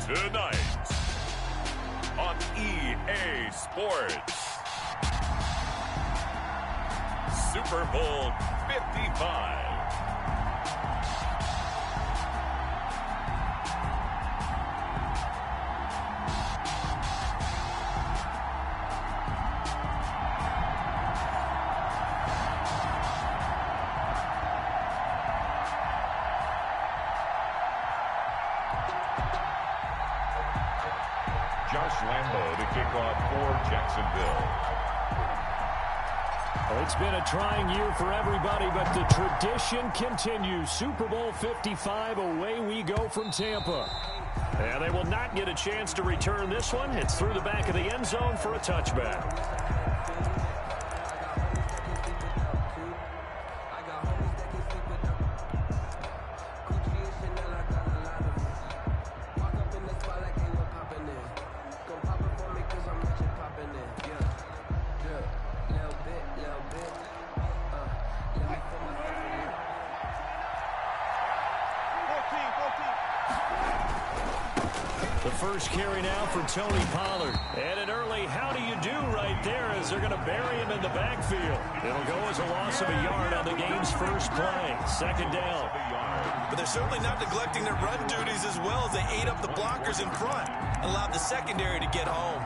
Tonight on EA Sports, Super Bowl 55. Lambo to kick off for Jacksonville. Well, it's been a trying year for everybody, but the tradition continues. Super Bowl 55, away we go from Tampa. And they will not get a chance to return this one. It's through the back of the end zone for a touchback. First carry now for Tony Pollard. And an early how do you do right there as they're going to bury him in the backfield. It'll go as a loss of a yard on the game's first play. Second down. But they're certainly not neglecting their run duties as well as they ate up the blockers in front and allowed the secondary to get home.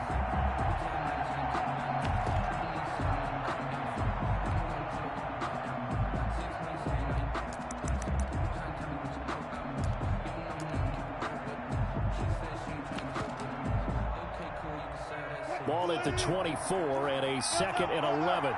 Ball at the 24 and a 2nd and 11.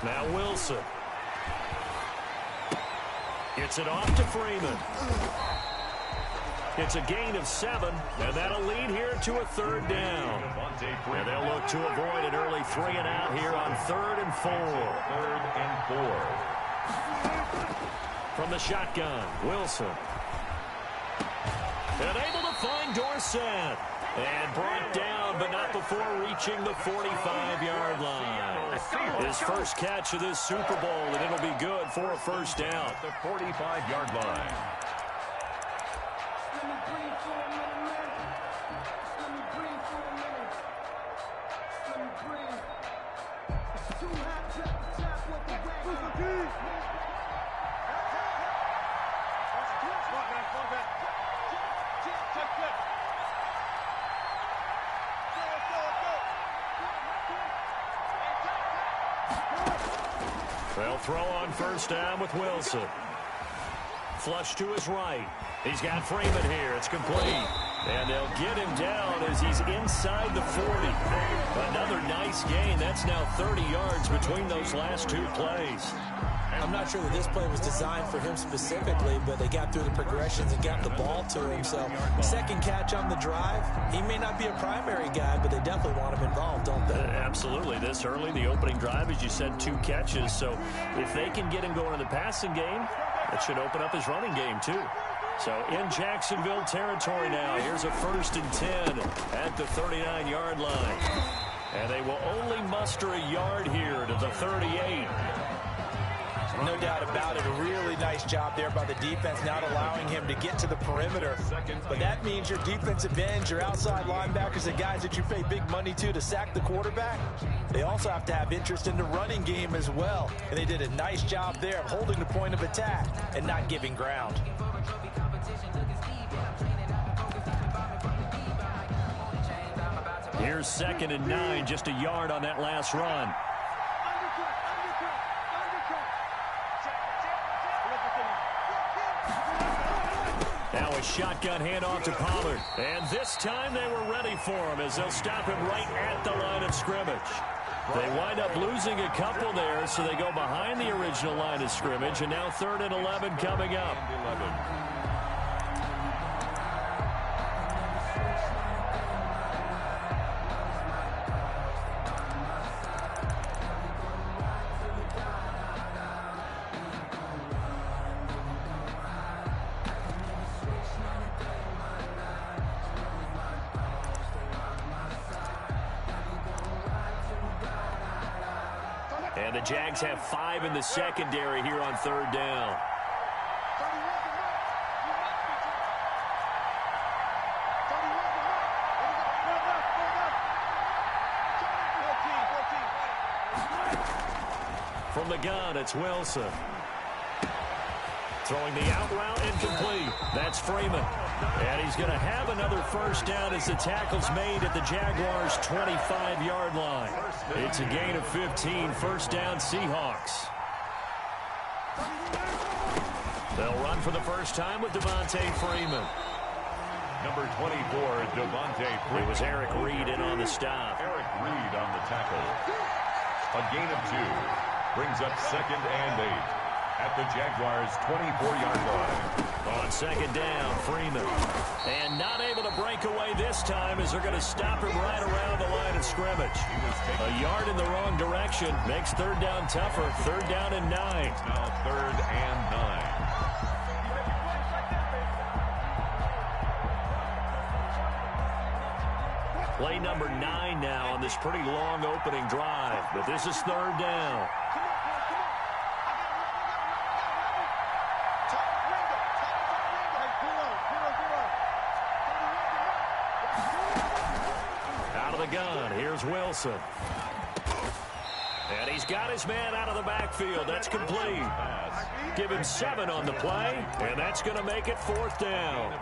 Now Wilson. Gets it off to Freeman. It's a gain of 7, and that'll lead here to a 3rd down. And they'll look to avoid an early 3 and out here on 3rd and 4. 3rd and 4. From the shotgun, Wilson. And able to find Dorsett. And brought down, but not before reaching the 45-yard line. His first catch of this Super Bowl, and it'll be good for a 1st down. At the 45-yard line. They'll throw on 1st down with Wilson. Flush to his right. He's got Freeman here. It's complete. And they'll get him down as he's inside the 40. Another nice gain. That's now 30 yards between those last 2 plays. I'm not sure that this play was designed for him specifically, but they got through the progressions and got the ball to him. So, 2nd catch on the drive. He may not be a primary guy, but they definitely want him involved, don't they? Absolutely. This early, the opening drive, as you said, 2 catches. So, if they can get him going in the passing game, that should open up his running game, too. So, in Jacksonville territory now, here's a 1st and 10 at the 39-yard line. And they will only muster a yard here to the 38. No doubt about it. A really nice job there by the defense, not allowing him to get to the perimeter. But that means your defensive ends, your outside linebackers, the guys that you pay big money to sack the quarterback, they also have to have interest in the running game as well. And they did a nice job there of holding the point of attack and not giving ground. Here's 2nd and 9, just a yard on that last run. Now a shotgun handoff to Pollard. And this time they were ready for him as they'll stop him right at the line of scrimmage. They wind up losing a couple there, so they go behind the original line of scrimmage, and now 3rd and 11 coming up. And the Jags have 5 in the secondary here on third down. From the gun, it's Wilson. Throwing the out route incomplete. That's Freeman. And he's going to have another first down as the tackle's made at the Jaguars' 25-yard line. It's a gain of 15, first down Seahawks. They'll run for the first time with Devontae Freeman. Number 24, Devontae Freeman. It was Eric Reed in on the stop. Eric Reed on the tackle. A gain of 2. Brings up 2nd and 8 at the Jaguars' 24-yard line. On second down, Freeman. And not able to break away this time as they're going to stop him right around the line of scrimmage. A yard in the wrong direction makes third down tougher. Third down and 9. Now 3rd and 9. Play number 9 now on this pretty long opening drive. But this is third down. Out of the gun, here's Wilson. And he's got his man out of the backfield. That's complete. Give him 7 on the play, and that's going to make it 4th down.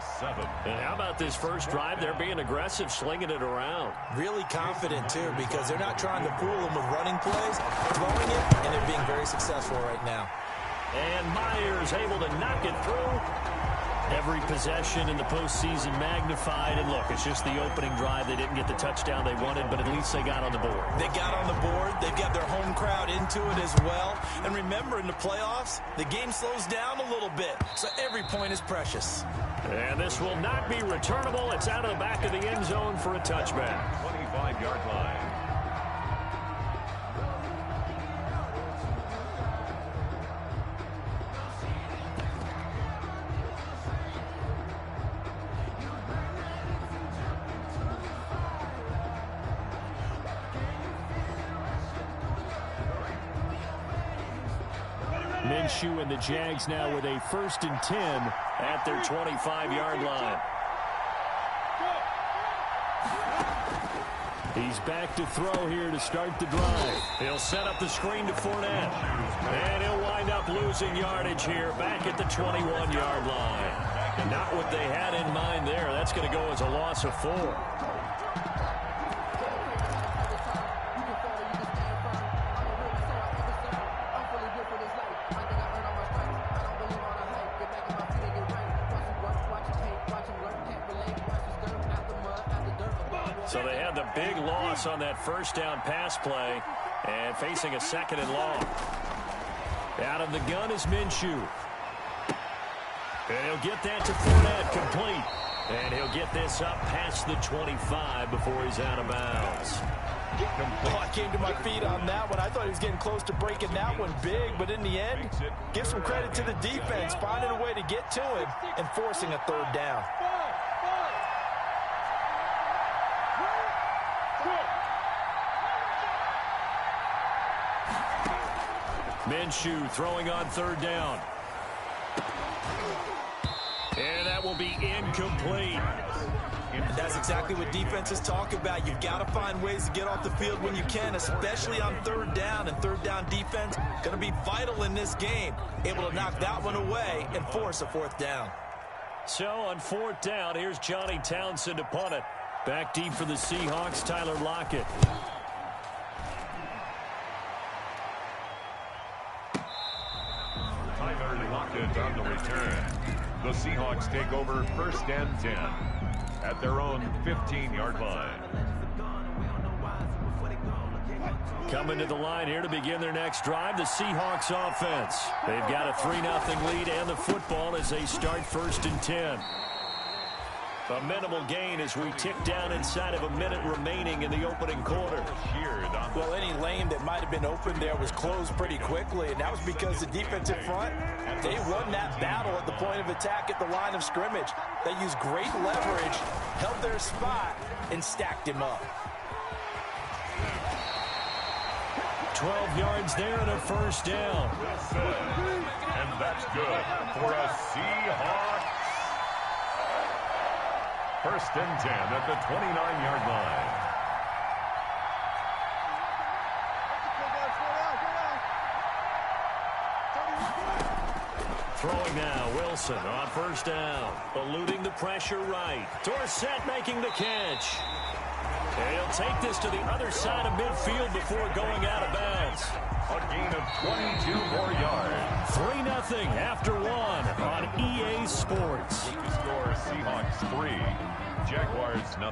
And how about this first drive? They're being aggressive, slinging it around. Really confident, too, because they're not trying to fool him with running plays, throwing it, and they're being very successful right now. And Myers able to knock it through. Every possession in the postseason magnified. And look, it's just the opening drive. They didn't get the touchdown they wanted, but at least they got on the board. They got on the board. They've got their home crowd into it as well. And remember, in the playoffs, the game slows down a little bit, so every point is precious. And this will not be returnable. It's out of the back of the end zone for a touchback. 25-yard line. Minshew and the Jags now with a 1st and 10 at their 25-yard line. He's back to throw here to start the drive. He'll set up the screen to Fournette. And he'll wind up losing yardage here back at the 21-yard line. Not what they had in mind there. That's going to go as a loss of 4. So they had the big loss on that first down pass play and facing a 2nd and long. Out of the gun is Minshew. And he'll get that to Fournette, complete. And he'll get this up past the 25 before he's out of bounds. Oh, I came to my feet on that one. I thought he was getting close to breaking that one big, but in the end, give some credit to the defense, finding a way to get to him and forcing a 3rd down. Minshew throwing on 3rd down. And that will be incomplete. And that's exactly what defenses talk about. You've got to find ways to get off the field when you can, especially on 3rd down. And 3rd down defense going to be vital in this game. Able to knock that one away and force a 4th down. So on 4th down, here's Johnny Townsend to punt it. Back deep for the Seahawks, Tyler Lockett. Tyler Lockett on the return. The Seahawks take over 1st and 10 at their own 15-yard line. Coming to the line here to begin their next drive, the Seahawks offense. They've got a 3-0 lead and the football as they start 1st and 10. A minimal gain as we tick down inside of a minute remaining in the opening quarter. Well, any lane that might have been open there was closed pretty quickly, and that was because the defensive front, they won that battle at the point of attack at the line of scrimmage. They used great leverage, held their spot, and stacked him up. 12 yards there and a first down. And that's good for a Seahawks. First and 10 at the 29-yard line. Throwing now, Wilson on first down. Eluding the pressure right. Dorsett making the catch. And he'll take this to the other side of midfield before going out of bounds. A gain of 22 more yards. 3-0 after one on EA Sports. With the score, Seahawks 3, Jaguars 0.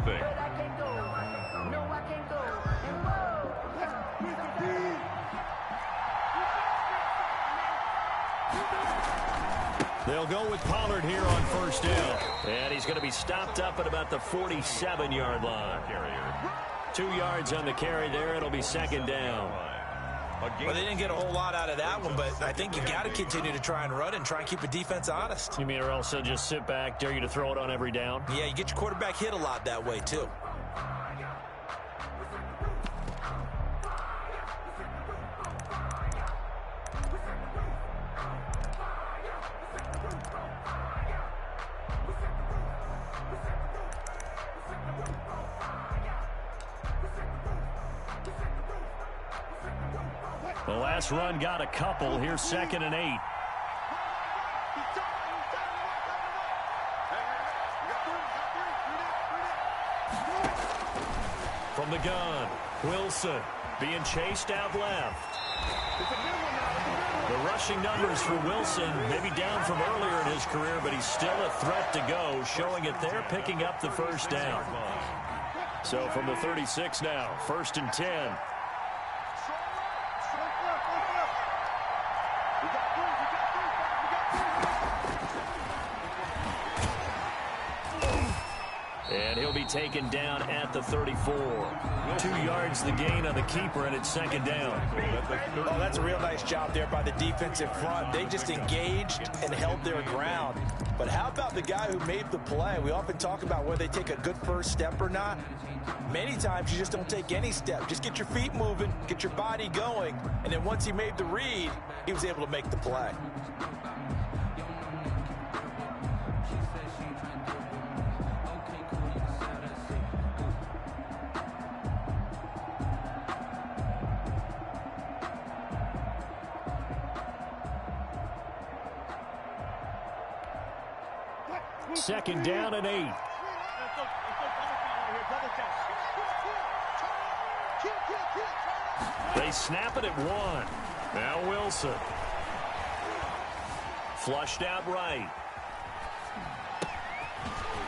They'll go with Pollard here on first down. And he's going to be stopped up at about the 47-yard line. 2 yards on the carry there. It'll be second down. Well, they didn't get a whole lot out of that one, but I think you got to continue to try and run and try and keep the defense honest. You mean or else they'll just sit back, dare you to throw it on every down? Yeah, you get your quarterback hit a lot that way, too. The last run got a couple. Here's 2nd and 8. From the gun, Wilson being chased out left. The rushing numbers for Wilson maybe down from earlier in his career, but he's still a threat to go, showing it there, picking up the first down. So from the 36 now, 1st and 10. And he'll be taken down at the 34. 2 yards the gain on the keeper, and it's second down. Oh, that's a real nice job there by the defensive front. They just engaged and held their ground. But how about the guy who made the play? We often talk about whether they take a good first step or not. Many times you just don't take any step. Just get your feet moving, get your body going, and then once he made the read, he was able to make the play. Second down and 8. They snap it at 1. Now Wilson. Flushed out right.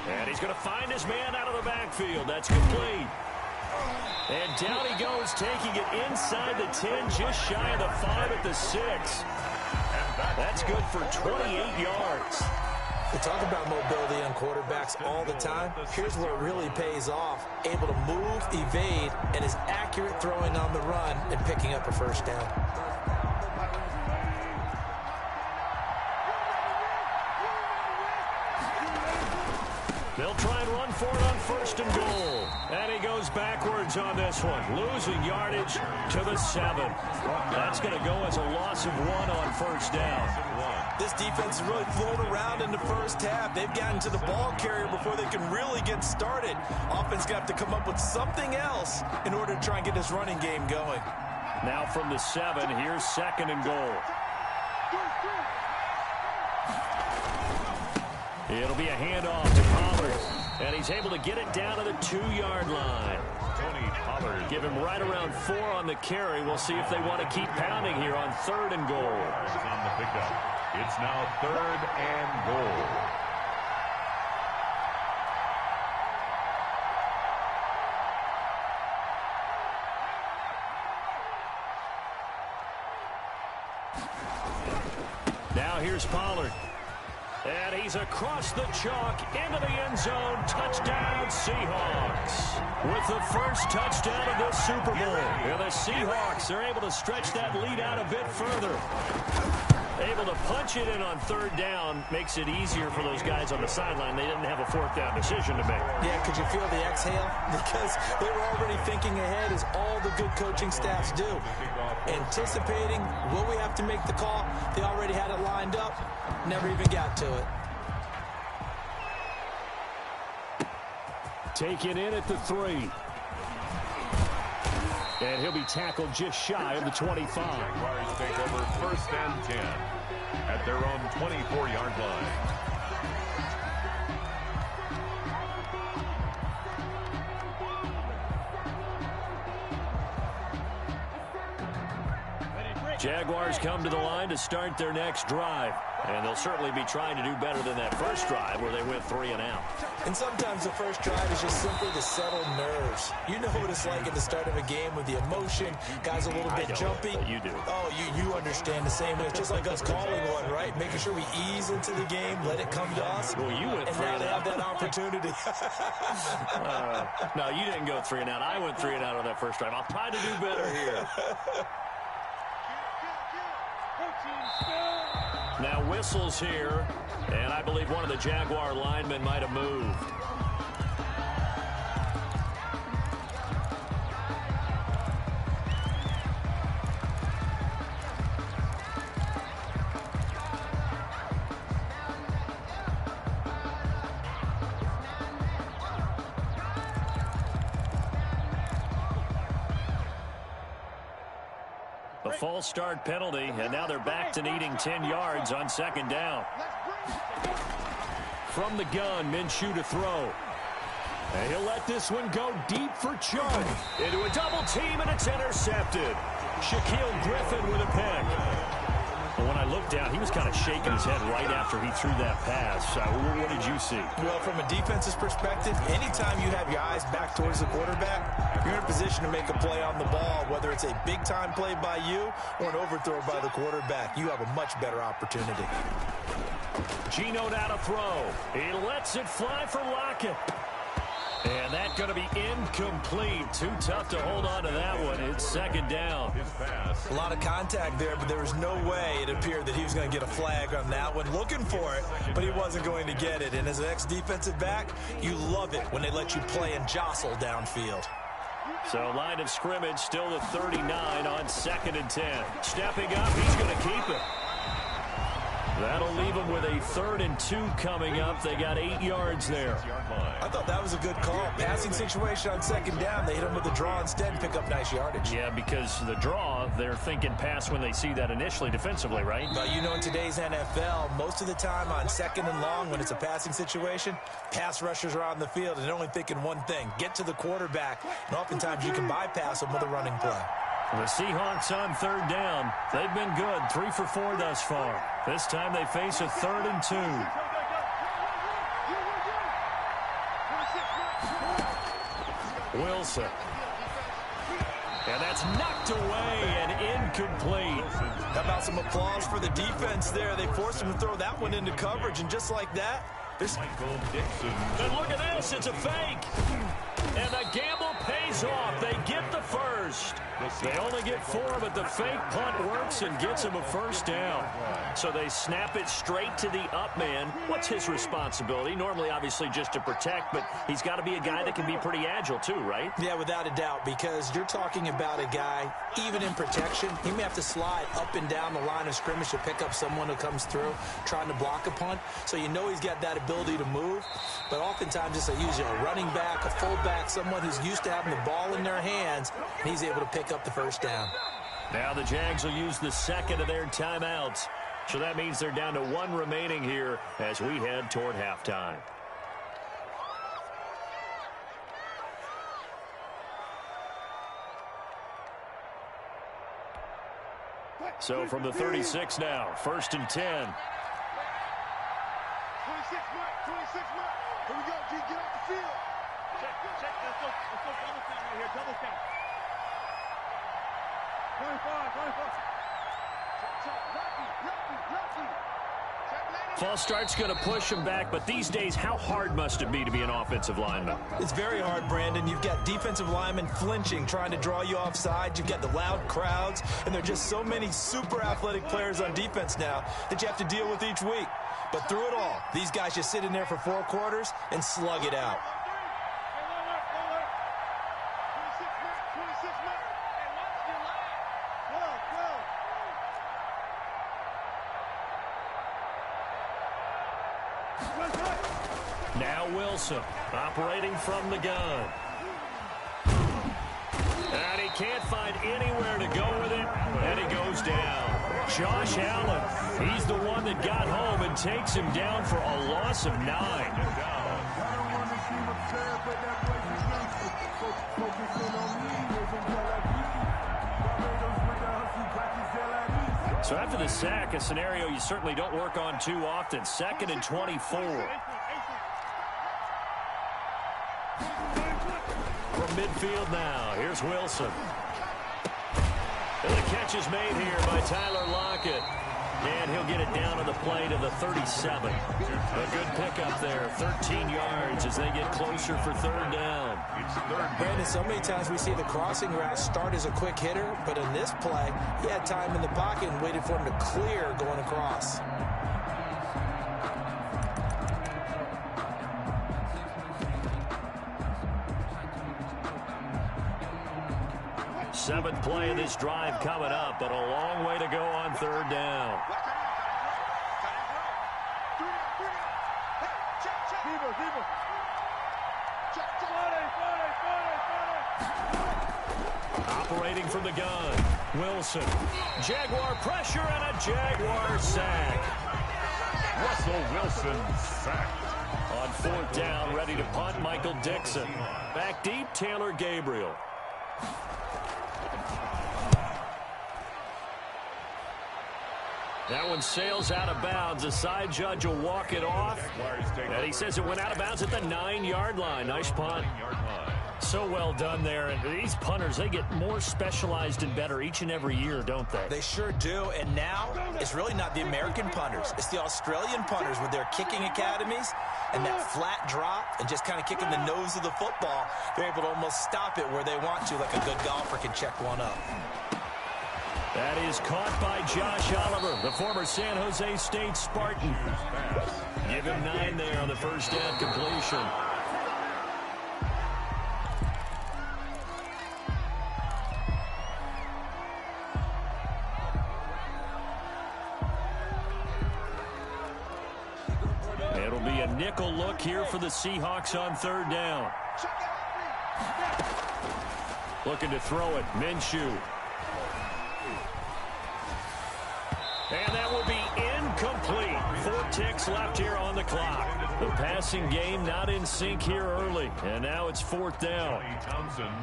And he's going to find his man out of the backfield. That's complete. And down he goes, taking it inside the 10, just shy of the 5 at the 6. That's good for 28 yards. We talk about mobility on quarterbacks all the time. Here's where it really pays off. Able to move, evade, and is accurate throwing on the run and picking up a first down. They'll try and run for it on 1st and goal. And he goes backwards on this one, losing yardage to the 7. That's going to go as a loss of 1 on first down. This defense has really flown around in the first half. They've gotten to the ball carrier before they can really get started. Offense got to come up with something else in order to try and get this running game going. Now from the 7, here's 2nd and goal. It'll be a handoff to Pollard, and he's able to get it down to the 2-yard line. Tony Pollard. Give him right around 4 on the carry. We'll see if they want to keep pounding here on 3rd and goal. On the pickup. It's now 3rd and goal. Now here's Pollard. And he's across the chalk into the end zone. Touchdown, Seahawks. With the first touchdown of this Super Bowl. And the Seahawks are able to stretch that lead out a bit further. Able to punch it in on third down makes it easier for those guys on the sideline. They didn't have a fourth down decision to make. Yeah, could you feel the exhale? Because they were already thinking ahead, as all the good coaching staffs do. Anticipating, will we have to make the call? They already had it lined up, never even got to it. Taken in at the 3. And he'll be tackled just shy of the 25. Jaguars take over 1st and 10 at their own 24-yard line. Jaguars come to the line to start their next drive. And they'll certainly be trying to do better than that first drive where they went 3 and out. And sometimes the first drive is just simply to settle nerves. You know what it's like at the start of a game with the emotion. Guys a little bit jumpy. You do. Oh, you understand the same way. It's just like us calling one, right? Making sure we ease into the game, let it come to us. Well, you went 3 and now and they out. have that opportunity. No, you didn't go 3 and out. I went 3 and out on that first drive. I'll try to do better here. Now whistles here, and I believe one of the Jaguar linemen might have moved. A false start penalty, and now they're back to needing 10 yards on second down. From the gun, Minshew to throw. And he'll let this one go deep for Chubb. Into a double team, and it's intercepted. Shaquille Griffin with a pick. But when I looked down, he was kind of shaking his head right after he threw that pass. What did you see? Well, from a defense's perspective, anytime you have your eyes back towards the quarterback, you're in a position to make a play on the ball, whether it's a big-time play by you or an overthrow by the quarterback. You have a much better opportunity. Geno now to throw. He lets it fly for Lockett. And that's going to be incomplete. Too tough to hold on to that one. It's second down. A lot of contact there, but there was no way it appeared that he was going to get a flag on that one. Looking for it, but he wasn't going to get it. And as an ex-defensive back, you love it when they let you play and jostle downfield. So line of scrimmage still the 39 on 2nd and 10. Stepping up, he's going to keep it. That'll leave them with a 3rd and 2 coming up. They got 8 yards there. I thought that was a good call. Passing situation on second down. They hit him with a draw instead and pick up nice yardage. Yeah, because the draw, they're thinking pass when they see that initially defensively, right? But you know, in today's NFL, most of the time on 2nd and long, when it's a passing situation, pass rushers are on the field and they're only thinking one thing: get to the quarterback. And oftentimes you can bypass them with a running play. The Seahawks on 3rd down. They've been good, 3 for 4 thus far. This time they face a 3rd and 2. Wilson. And that's knocked away and incomplete. How about some applause for the defense there? They forced him to throw that one into coverage, and just like that, there's... And look at this, it's a fake. And the gamble pays off. They get the first. They only get 4, but the fake punt works and gets them a first down. So they snap it straight to the up man. What's his responsibility? Normally, obviously, just to protect, but he's got to be a guy that can be pretty agile too, right? Yeah, without a doubt, because you're talking about a guy, even in protection, he may have to slide up and down the line of scrimmage to pick up someone who comes through trying to block a punt. So you know he's got that ability to move, but oftentimes it's usually a running back, a fullback, someone who's used to having the ball in their hands, and he's able to pick up the first down. Now the Jags will use the 2nd of their timeouts. So that means they're down to 1 remaining here as we head toward halftime. So from the 36 now, 1st and 10. 26, Mike. Here we go, G. Get off the field. Check. Let's go double count right here. Double count. 25. Lucky. False start's going to push him back, but these days, how hard must it be to be an offensive lineman? It's very hard, Brandon. You've got defensive linemen flinching, trying to draw you offside. You've got the loud crowds, and there are just so many super athletic players on defense now that you have to deal with each week. But through it all, these guys just sit in there for 4 quarters and slug it out. Now Wilson, operating from the gun. And he can't find anywhere to go with it, and he goes down. Josh Allen, he's the one that got home and takes him down for a loss of 9. So after the sack, a scenario you certainly don't work on too often. 2nd and 24. From midfield now, here's Wilson. And the catch is made here by Tyler Lockett. And he'll get it down to the play to the 37. A good pickup there, 13 yards as they get closer for 3rd down. Brandon, so many times we see the crossing route start as a quick hitter, but in this play, he had time in the pocket and waited for him to clear going across. Seventh play of this drive coming up, but a long way to go on 3rd down. Operating from the gun, Wilson. Jaguar pressure and a Jaguar sack. Russell Wilson sacked. On 4th down, ready to punt, Michael Dixon. Back deep, Taylor Gabriel. That one sails out of bounds. The side judge will walk it off. And he says it went out of bounds at the 9-yard line. Nice punt. So well done there. And these punters, they get more specialized and better each and every year, don't they? They sure do. And now it's really not the American punters. It's the Australian punters with their kicking academies and that flat drop and just kind of kicking the nose of the football. They're able to almost stop it where they want to, like a good golfer can check one up. That is caught by Josh Oliver, the former San Jose State Spartan. Give him 9 there on the 1st down completion. It'll be a nickel look here for the Seahawks on 3rd down. Looking to throw it, Minshew. And that will be incomplete. 4 ticks left here on the clock. The passing game not in sync here early. And now it's 4th down.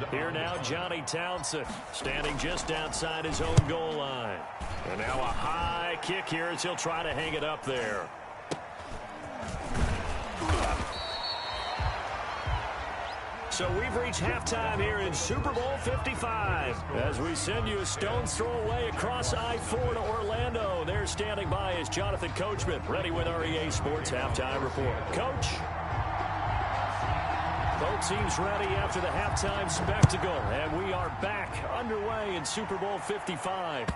Here now, Johnny Townsend standing just outside his own goal line. And now a high kick here as he'll try to hang it up there. So we've reached halftime here in Super Bowl 55 as we send you a stone's throw away across I-4 to Orlando. There standing by is Jonathan Coachman, ready with our EA Sports Halftime Report. Coach? Both teams ready after the halftime spectacle, and we are back underway in Super Bowl 55.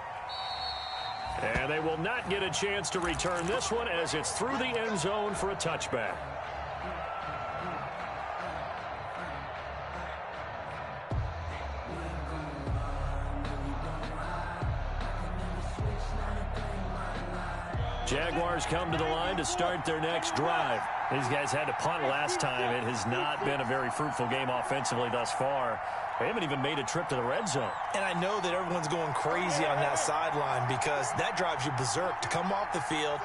And they will not get a chance to return this one as it's through the end zone for a touchback. Jaguars come to the line to start their next drive. These guys had to punt last time. It has not been a very fruitful game offensively thus far. They haven't even made a trip to the red zone. And I know that everyone's going crazy on that sideline because that drives you berserk to come off the field,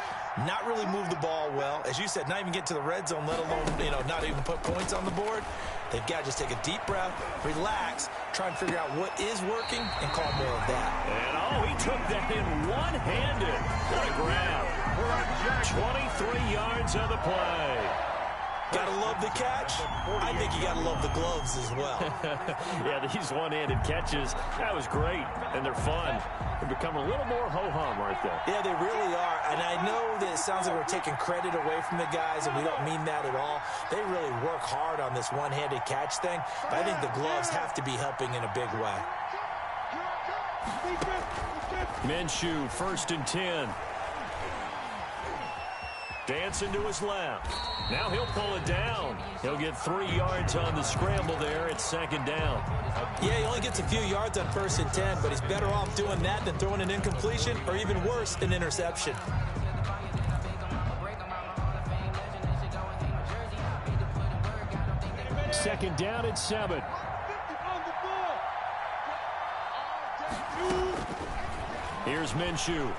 not really move the ball well. As you said, not even get to the red zone, let alone, not even put points on the board. They've got to just take a deep breath, relax, try and figure out what is working, and call more of that. And, he took that in one-handed. What a grab. 23 yards on the play. Gotta love the catch. I think you gotta love the gloves as well. Yeah, these one-handed catches, that was great, and they're fun. They become a little more ho-hum right there. Yeah, they really are, and I know that it sounds like we're taking credit away from the guys, and we don't mean that at all. They really work hard on this one-handed catch thing, but I think the gloves have to be helping in a big way. Minshew, 1st and 10. Dancing to his left. Now he'll pull it down. He'll get 3 yards on the scramble there. It's 2nd down. Yeah, he only gets a few yards on 1st and 10, but he's better off doing that than throwing an incompletion or even worse, an interception. Second down at 7. Here's Minshew.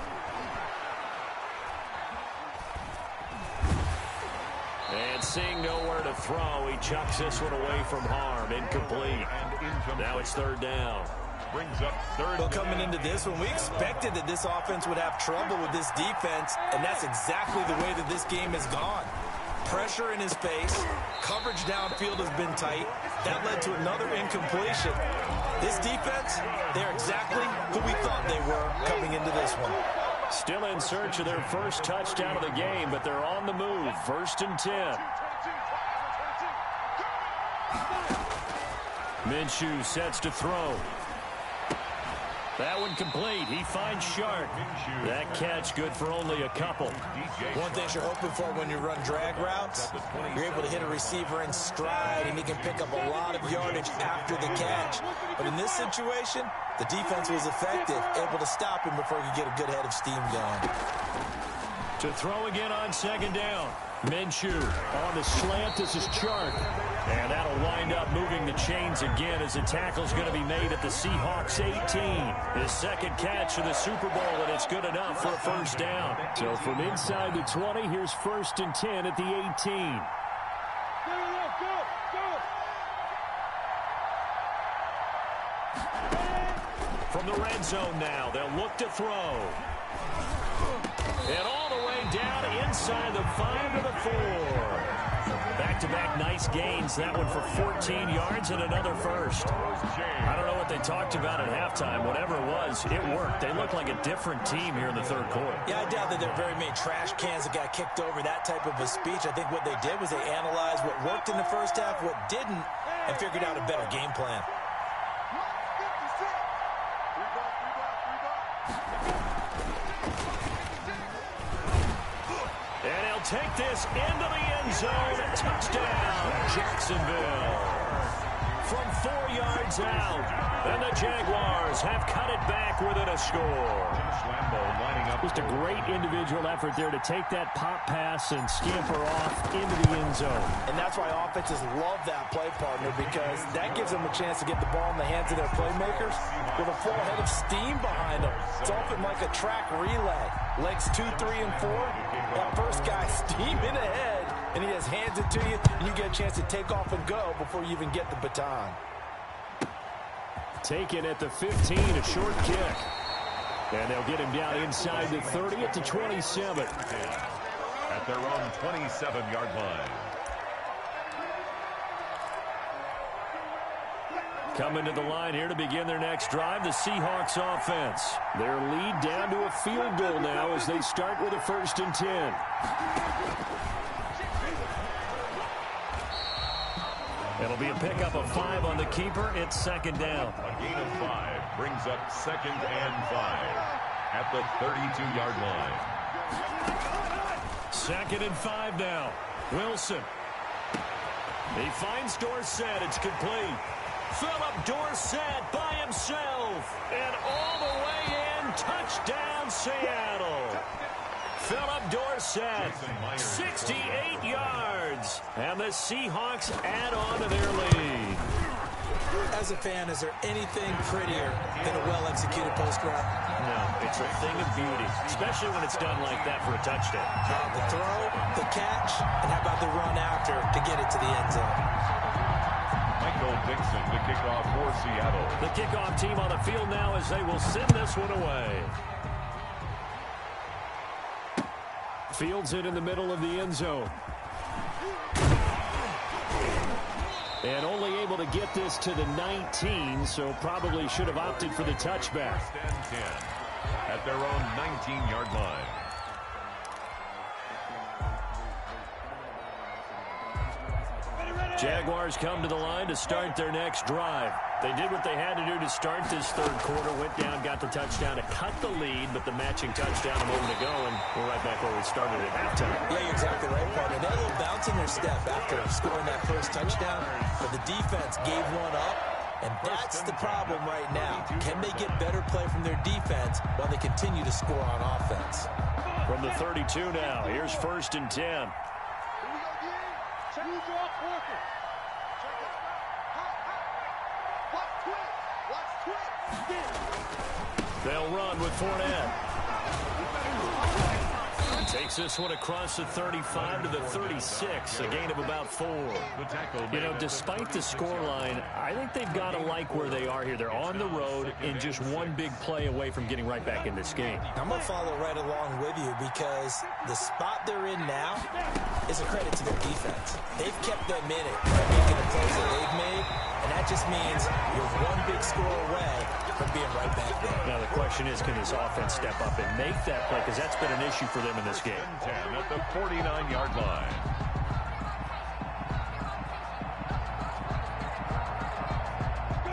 And seeing nowhere to throw, he chucks this one away from harm. Incomplete. Now it's 3rd down. Brings up 3rd. Well, coming into this one, we expected that this offense would have trouble with this defense, and that's exactly the way that this game has gone. Pressure in his face. Coverage downfield has been tight. That led to another incompletion. This defense, they're exactly who we thought they were coming into this one. Still in search of their first touchdown of the game, but they're on the move. 1st and 10. Minshew sets to throw. That one complete. He finds Shark. That catch good for only a couple. One thing you're hoping for when you run drag routes, you're able to hit a receiver in stride, and he can pick up a lot of yardage after the catch. But in this situation, the defense was effective, able to stop him before he could get a good head of steam going. To throw again on 2nd down. Minshew on the slant. This is Chark. And that'll wind up moving the chains again as the tackle's going to be made at the Seahawks 18. His 2nd catch of the Super Bowl, and it's good enough for a 1st down. So from inside the 20, here's 1st and 10 at the 18. From the red zone now, they'll look to throw. And all the way down inside the 5 to the 4. Back-to-back nice gains. That one for 14 yards and another 1st. I don't know what they talked about at halftime. Whatever it was, it worked. They look like a different team here in the 3rd quarter. Yeah, I doubt that there are very many trash cans that got kicked over, that type of a speech. I think what they did was they analyzed what worked in the 1st half, what didn't, and figured out a better game plan. And he'll take this into the end zone. Touchdown, Jacksonville. From 4 yards out. And the Jaguars have cut it back within a score. Just a great individual effort there to take that pop pass and scamper off into the end zone. And that's why offenses love that play partner, because that gives them a chance to get the ball in the hands of their playmakers with a full head of steam behind them. It's often like a track relay. Legs 2, 3, and 4. That first guy steaming ahead, and he just hands it to you, and you get a chance to take off and go before you even get the baton. Taken at the 15, a short kick. And they'll get him down inside the 30 at the 27. At their own 27-yard line. Coming to the line here to begin their next drive, the Seahawks offense. Their lead down to a field goal now as they start with a 1st and 10. It'll be a pickup of 5 on the keeper. It's 2nd down. A gain of 5 brings up 2nd and 5 at the 32-yard line. 2nd and 5 now. Wilson. He finds Dorsett. It's complete. Philip Dorsett by himself. And all the way in. Touchdown, Seattle. Philip Dorsett, 68 yards. And the Seahawks add on to their lead. As a fan, is there anything prettier than a well-executed post route? No, it's a thing of beauty, especially when it's done like that for a touchdown. The throw, the catch, and how about the run after to get it to the end zone? Michael Dixon to kick off for Seattle. The kickoff team on the field now as they will send this one away. Fields it in the middle of the end zone. And only able to get this to the 19, so probably should have opted for the touchback. First and 10 at their own 19-yard line. Jaguars come to the line to start their next drive. They did what they had to do to start this third quarter, went down, got the touchdown to cut the lead, but the matching touchdown a moment ago, and we're right back where we started at halftime. Yeah, you're exactly right, partner. They had a little bounce in their step after scoring that first touchdown, but the defense gave one up, and that's the problem right now. Can they get better play from their defense while they continue to score on offense? From the 32 now, here's first and 10. Here we go, D. Check who's off working. Check it. Watch twist. Watch twist. They'll run with Fournette. Takes this one across the 35 to the 36, a gain of about 4. You know, despite the scoreline, I think they've got to like where they are here. They're on the road and just one big play away from getting right back in this game. I'm going to follow right along with you because the spot they're in now is a credit to their defense. They've kept them in it by making the plays that they've made, and that just means you're one big score away from being right back there. Now, the question is, can this offense step up and make that play? Because that's been an issue for them in this game. 10 at the 49-yard line.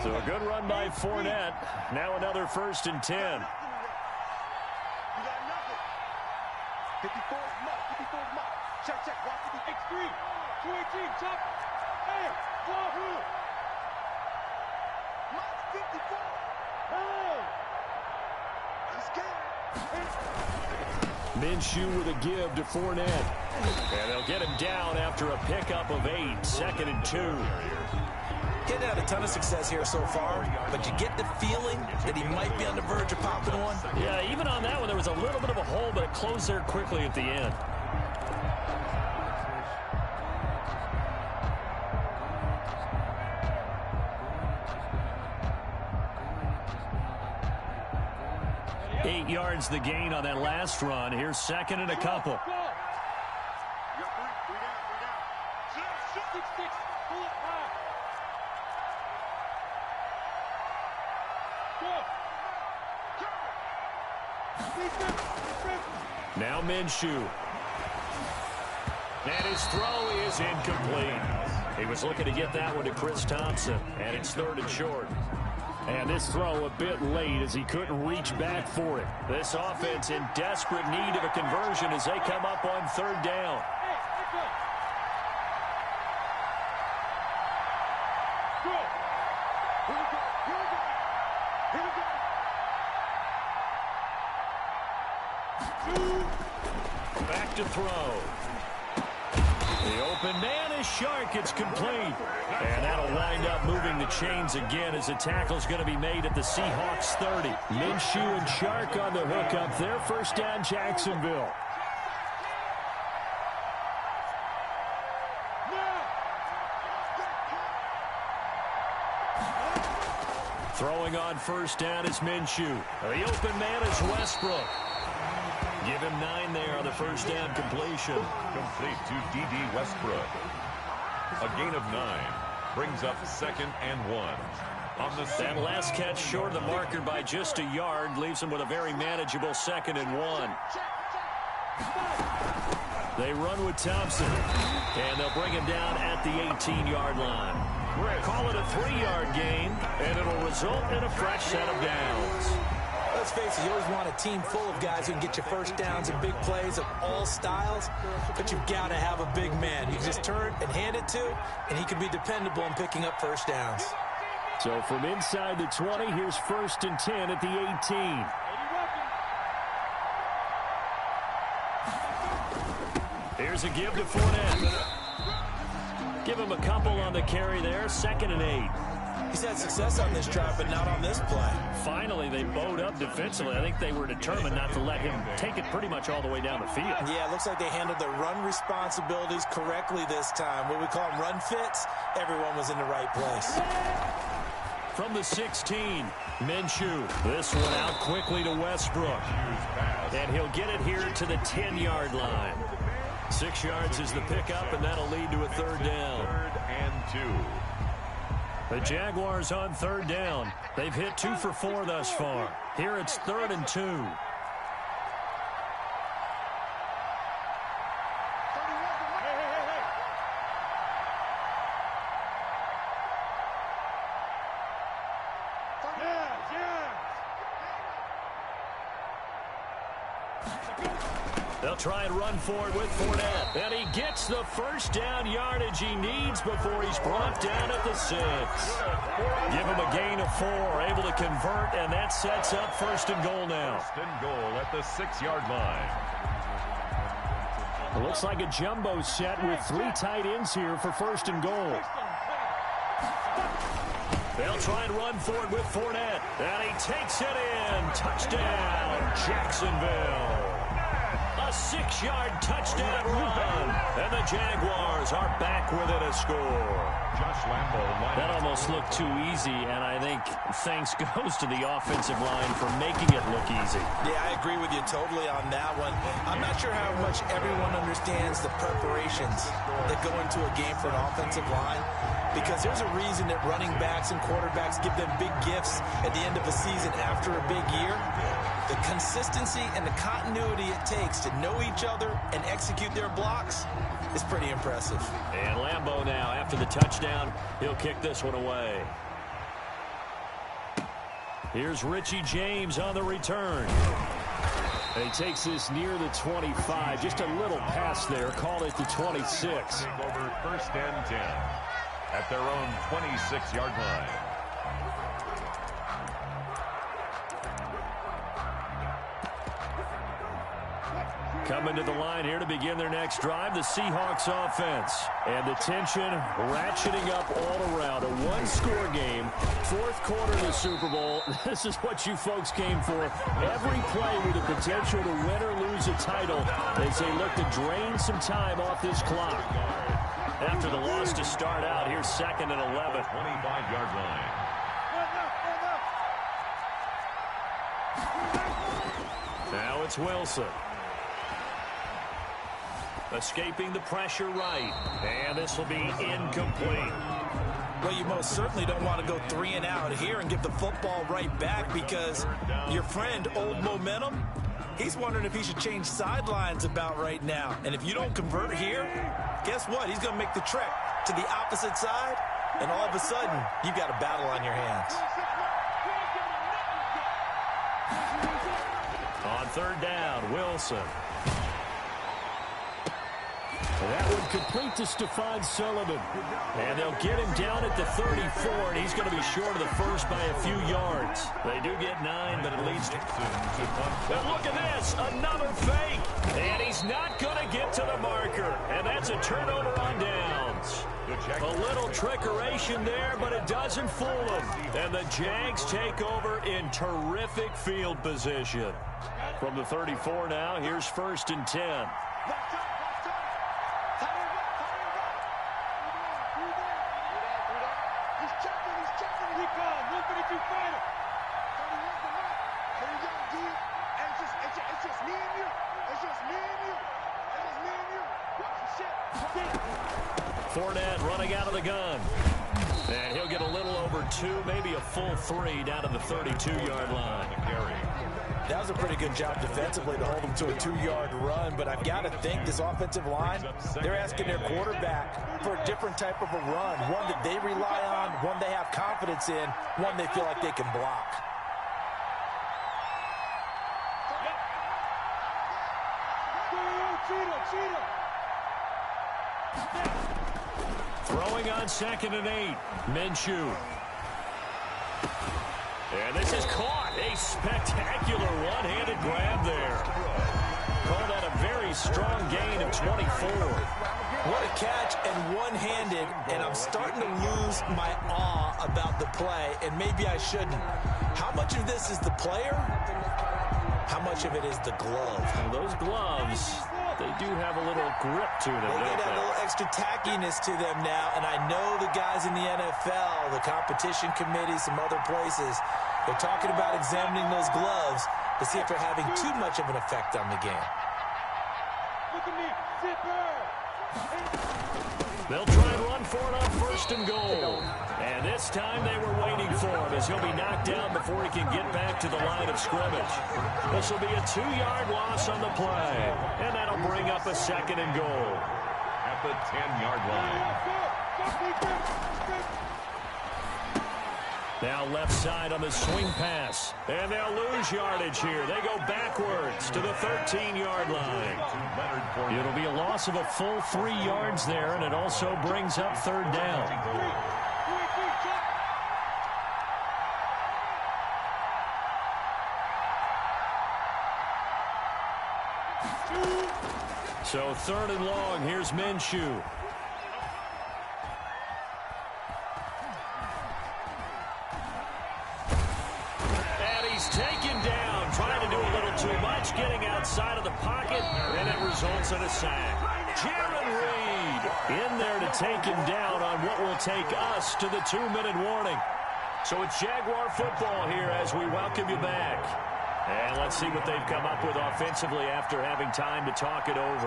So a good run by Fournette. Now another first and 10. You got nothing. 54 is much. 54 is much. Check, check. Watch the X3. 218. Chop. Hey, floor who? Much 54. Hey. He's scared. Minshew with a give to Fournette. And they'll get him down after a pickup of 8. Second and 2. Getting had a ton of success here so far, but you get the feeling that he might be on the verge of popping one. Yeah, even on that one, there was a little bit of a hole, but it closed there quickly at the end. Eight yards the gain on that last run. Here's second and a couple. You got three down. 6, 6. Pull it high. Now Minshew. And his throw is incomplete. He was looking to get that one to Chris Thompson, and it's third and short. And this throw a bit late as he couldn't reach back for it. This offense in desperate need of a conversion as they come up on third down. Back to throw. The open man is Shark. It's complete. And that'll wind up moving the chains again as the tackle's going to be made at the Seahawks 30. Minshew and Shark on the hook up there. First down, Jacksonville. Throwing on first down is Minshew. The open man is Westbrook. Give him 9 there on the first down completion. Complete to D.D. Westbrook. A gain of 9 brings up second and 1. On the that last catch short of the marker by just a yard leaves him with a very manageable second and 1. They run with Thompson, and they'll bring him down at the 18-yard line. Call it a 3-yard gain, and it'll result in a fresh set of downs. Let's face it, you always want a team full of guys who can get you first downs and big plays of all styles, but you've got to have a big man. You can just turn and hand it to, and he can be dependable in picking up first downs. So from inside the 20, here's first and 10 at the 18. Here's a give to Fournette. Give him a couple on the carry there, second and 8. He's had success on this drive, but not on this play. Finally, they bowed up defensively. I think they were determined not to let him take it pretty much all the way down the field. Yeah, it looks like they handled their run responsibilities correctly this time. What we call them run fits, everyone was in the right place. From the 16, Minshew. This one out quickly to Westbrook. And he'll get it here to the 10-yard line. 6 yards is the pickup, and that'll lead to a third down. 3rd and 2. The Jaguars on third down. They've hit 2 for 4 thus far. Here it's 3rd and 2. They'll try and run for it with Fournette. And he gets the first down yardage he needs before he's brought down at the 6. Give him a gain of 4, able to convert, and that sets up 1st and goal now. 1st and goal at the 6-yard line. It looks like a jumbo set with 3 tight ends here for 1st and goal. They'll try and run for it with Fournette. And he takes it in. Touchdown, Jacksonville. A 6-yard touchdown run. And the Jaguars are back within a score. Josh Lambo. That almost looked too easy, and I think thanks goes to the offensive line for making it look easy. Yeah, I agree with you totally on that one. I'm not sure how much everyone understands the preparations that go into a game for an offensive line, because there's a reason that running backs and quarterbacks give them big gifts at the end of a season after a big year. The consistency and the continuity it takes to know each other and execute their blocks is pretty impressive. And Lambo now, after the touchdown, he'll kick this one away. Here's Richie James on the return. And he takes this near the 25. Just a little pass there. Call it the 26. Take over 1st and 10 at their own 26-yard line. Coming to the line here to begin their next drive, the Seahawks offense. And the tension ratcheting up all around. A one-score game, 4th quarter of the Super Bowl. This is what you folks came for. Every play with the potential to win or lose a title as they look to drain some time off this clock. After the loss to start out, here's 2nd and 11. 25-yard line. Now it's Wilson. Escaping the pressure right. And this will be incomplete. Well, you most certainly don't want to go 3 and out here and give the football right back, because your friend, Old Momentum, he's wondering if he should change sidelines about right now. And if you don't convert here, guess what? He's going to make the trek to the opposite side, and all of a sudden, you've got a battle on your hands. On 3rd down, Wilson. That would complete to Stephon Sullivan. And they'll get him down at the 34, and he's going to be short of the first by a few yards. They do get 9, but it leads to... And look at this, another fake. And he's not going to get to the marker. And that's a turnover on downs. A little trickeration there, but it doesn't fool them. And the Jags take over in terrific field position. From the 34 now, here's 1st and 10. Fournette running out of the gun. And he'll get a little over 2, maybe a full 3 down to the 32-yard line. That was a pretty good job defensively to hold them to a 2-yard run, but I've got to think this offensive line, they're asking their quarterback for a different type of a run, one that they rely on, one they have confidence in, one they feel like they can block. Throwing on 2nd and 8. Minshew. And this is caught. A spectacular one-handed grab there. Called that a very strong gain of 24. What a catch, and one-handed, and I'm starting to lose my awe about the play, and maybe I shouldn't. How much of this is the player? How much of it is the glove? Well, those gloves, they do have a little grip to them. They get a little extra tackiness to them now, and I know the guys in the NFL, the competition committee, some other places, they're talking about examining those gloves to see if they're having too much of an effect on the game. Look at me. They'll try and run for it on first and goal. And this time they were waiting for him as he'll be knocked down before he can get back to the line of scrimmage. This will be a 2-yard loss on the play. And that'll bring up a second and goal. At the 10-yard line. Now left side on the swing pass. And they'll lose yardage here. They go backwards to the 13-yard line. It'll be a loss of a full 3 yards there, and it also brings up third down. So third and long, here's Minshew. And he's taken down, trying to do a little too much, getting outside of the pocket, and it results in a sack. Jaron Reed in there to take him down on what will take us to the 2-minute warning. So it's Jaguar football here as we welcome you back. And let's see what they've come up with offensively after having time to talk it over.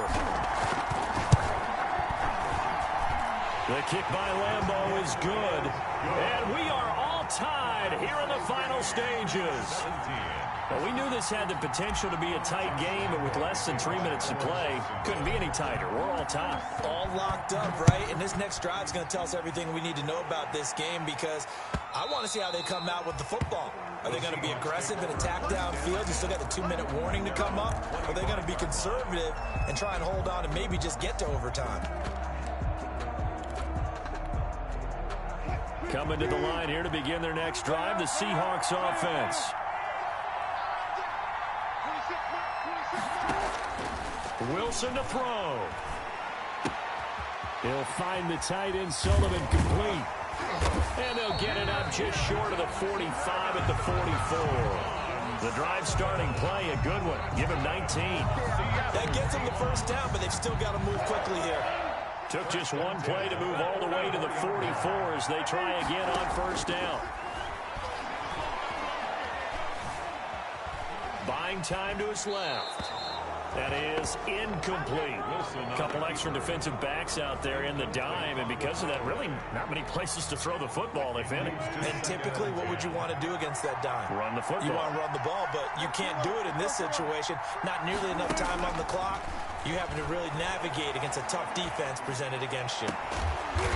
The kick by Lambeau is good. And we are all tied here in the final stages. Well, we knew this had the potential to be a tight game, but with less than 3 minutes to play, couldn't be any tighter. We're all tied. All locked up, right? And this next drive is going to tell us everything we need to know about this game because I want to see how they come out with the football. Are they going to be aggressive and attack downfield? You still got the 2-minute warning to come up? Or are they going to be conservative and try and hold on and maybe just get to overtime? Coming to the line here to begin their next drive, the Seahawks offense. Wilson to throw. He'll find the tight end Sullivan complete. And they'll get it up just short of the 45 at the 44. The drive starting play, a good one. Give him 19. That gets them the first down, but they've still got to move quickly here. Took just one play to move all the way to the 44 as they try again on first down. Buying time to his left. That is incomplete. A couple extra defensive backs out there in the dime, and because of that, really not many places to throw the football, if any. And typically, what would you want to do against that dime? Run the football. You want to run the ball, but you can't do it in this situation. Not nearly enough time on the clock. You having to really navigate against a tough defense presented against you.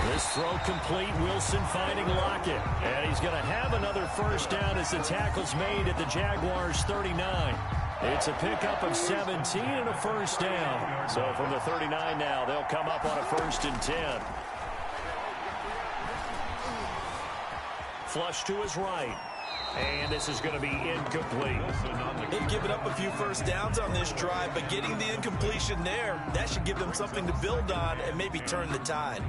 This throw complete. Wilson finding Lockett. And he's going to have another first down as the tackle's made at the Jaguars' 39. It's a pickup of 17 and a first down. So from the 39 now, they'll come up on a 1st and 10. Flush to his right. And this is going to be incomplete. They've given up a few first downs on this drive, but getting the incompletion there, that should give them something to build on and maybe turn the tide.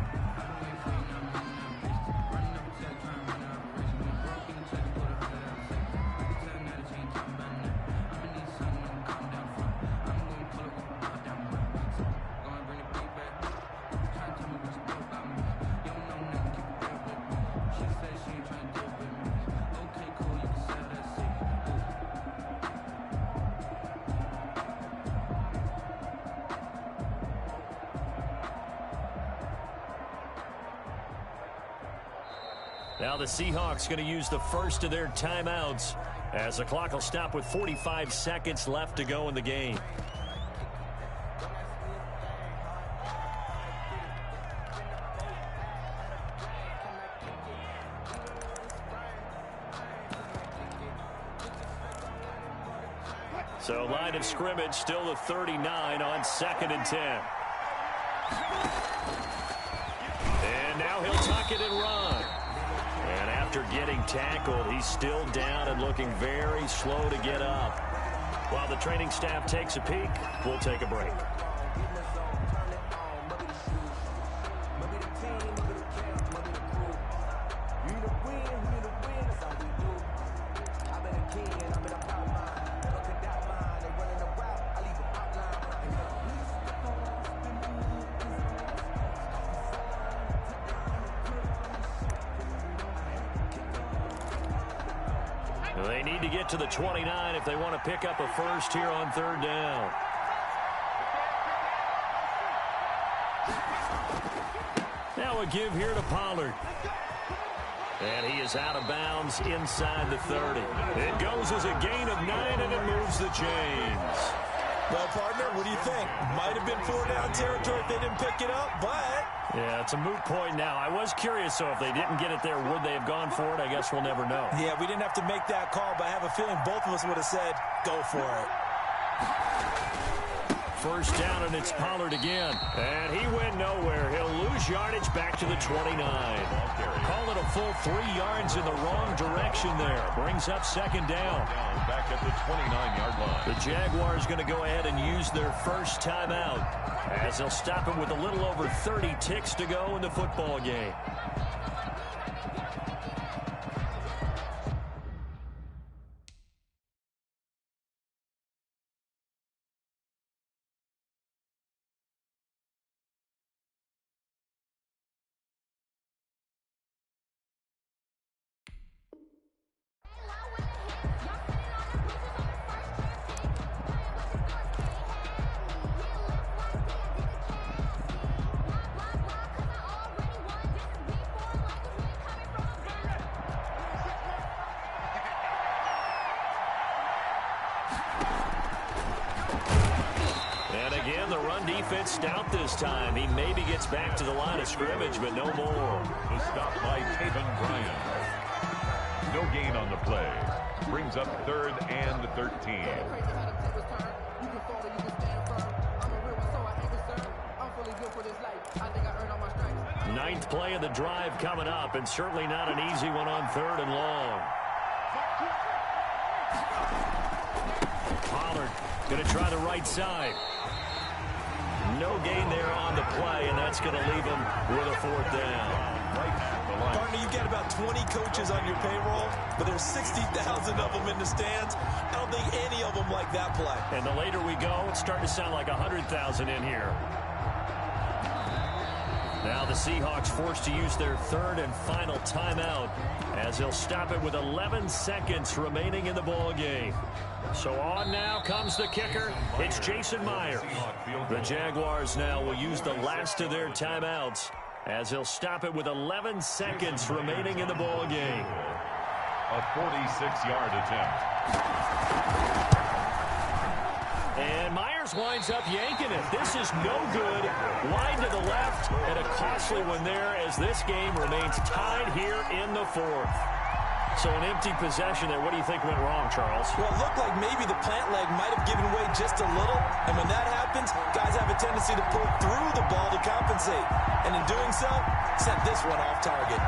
Now the Seahawks going to use the first of their timeouts as the clock will stop with 45 seconds left to go in the game. So line of scrimmage still the 39 on 2nd and 10. And now he'll tuck it and run. And after getting tackled, he's still down and looking very slow to get up. While the training staff takes a peek, we'll take a break. They need to get to the 29 if they want to pick up a first here on 3rd down. now a give here to Pollard. And he is out of bounds inside the 30. It goes as a gain of 9, and it moves the chains. Well, partner, what do you think? Might have been 4-down territory if they didn't pick it up, but... Yeah, it's a moot point now. I was curious, so if they didn't get it there, would they have gone for it? I guess we'll never know. Yeah, we didn't have to make that call, but I have a feeling both of us would have said, go for it. First down, and it's Pollard again. And he went nowhere. He'll lose yardage back to the 29. Call it a full 3 yards in the wrong direction there. Brings up second down. Back at the 29-yard line. The Jaguars going to go ahead and use their first timeout, as they'll stop him with a little over 30 ticks to go in the football game. Defense stout this time. He maybe gets back to the line of scrimmage, but no more. The stop by Taven Bryan. No gain on the play. Brings up 3rd and 13. Ninth play of the drive coming up, and certainly not an easy one on 3rd and long. Pollard going to try the right side. No gain there on the play, and that's going to leave him with a 4th down. Partner, you've got about 20 coaches on your payroll, but there's 60,000 of them in the stands. I don't think any of them like that play. And the later we go, it's starting to sound like 100,000 in here. Now the Seahawks forced to use their 3rd and final timeout, as they'll stop it with 11 seconds remaining in the ball game. So on now comes the kicker. It's Jason Myers. The Jaguars now will use the last of their timeouts, as they'll stop it with 11 seconds remaining in the ball game. A 46-yard attempt. And Myers winds up yanking it. This is no good. Wide to the left, and a costly one there, as this game remains tied here in the 4th. So an empty possession there. What do you think went wrong, Charles? Well, it looked like maybe the plant leg might have given way just a little. And when that happens, guys have a tendency to pull through the ball to compensate. And in doing so, sent this one off target.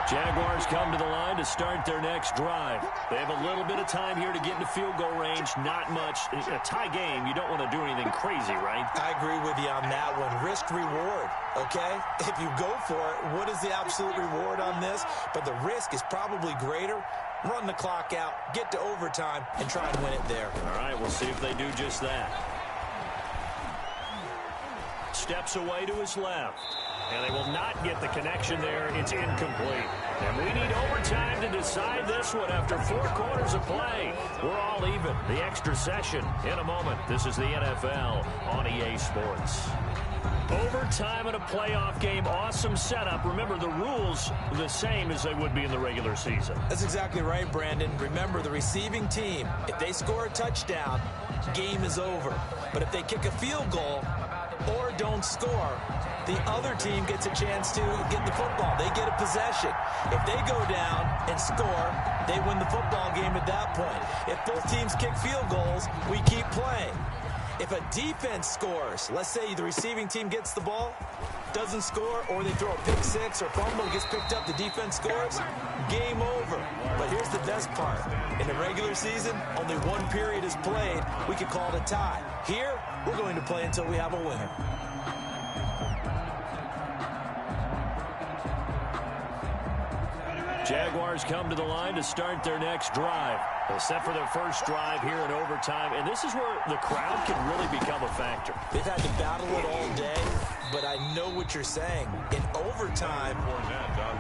Jaguars come to the line to start their next drive. They have a little bit of time here to get into field goal range. Not much. A tie game, you don't want to do anything crazy, right? I agree with you on that one. Risk-reward, okay? If you go for it, what is the absolute reward on this? But the risk is probably greater. Run the clock out, get to overtime, and try and win it there. All right, we'll see if they do just that. Steps away to his left. And they will not get the connection there. It's incomplete. And we need overtime to decide this one after 4 quarters of play. We're all even. The extra session in a moment. This is the NFL on EA Sports. Overtime in a playoff game. Awesome setup. Remember, the rules are the same as they would be in the regular season. That's exactly right, Brandon. Remember, the receiving team, if they score a touchdown, game is over. But if they kick a field goal or don't score, the other team gets a chance to get the football. They get a possession. If they go down and score, they win the football game at that point. If both teams kick field goals, we keep playing. If a defense scores, let's say the receiving team gets the ball, doesn't score, or they throw a pick six or fumble, gets picked up, the defense scores, game over. But here's the best part. In the regular season, only one period is played. We could call it a tie. Here, we're going to play until we have a winner. Jaguars come to the line to start their next drive. Set for their first drive here in overtime, and this is where the crowd can really become a factor. They've had to battle it all day, but I know what you're saying. In overtime,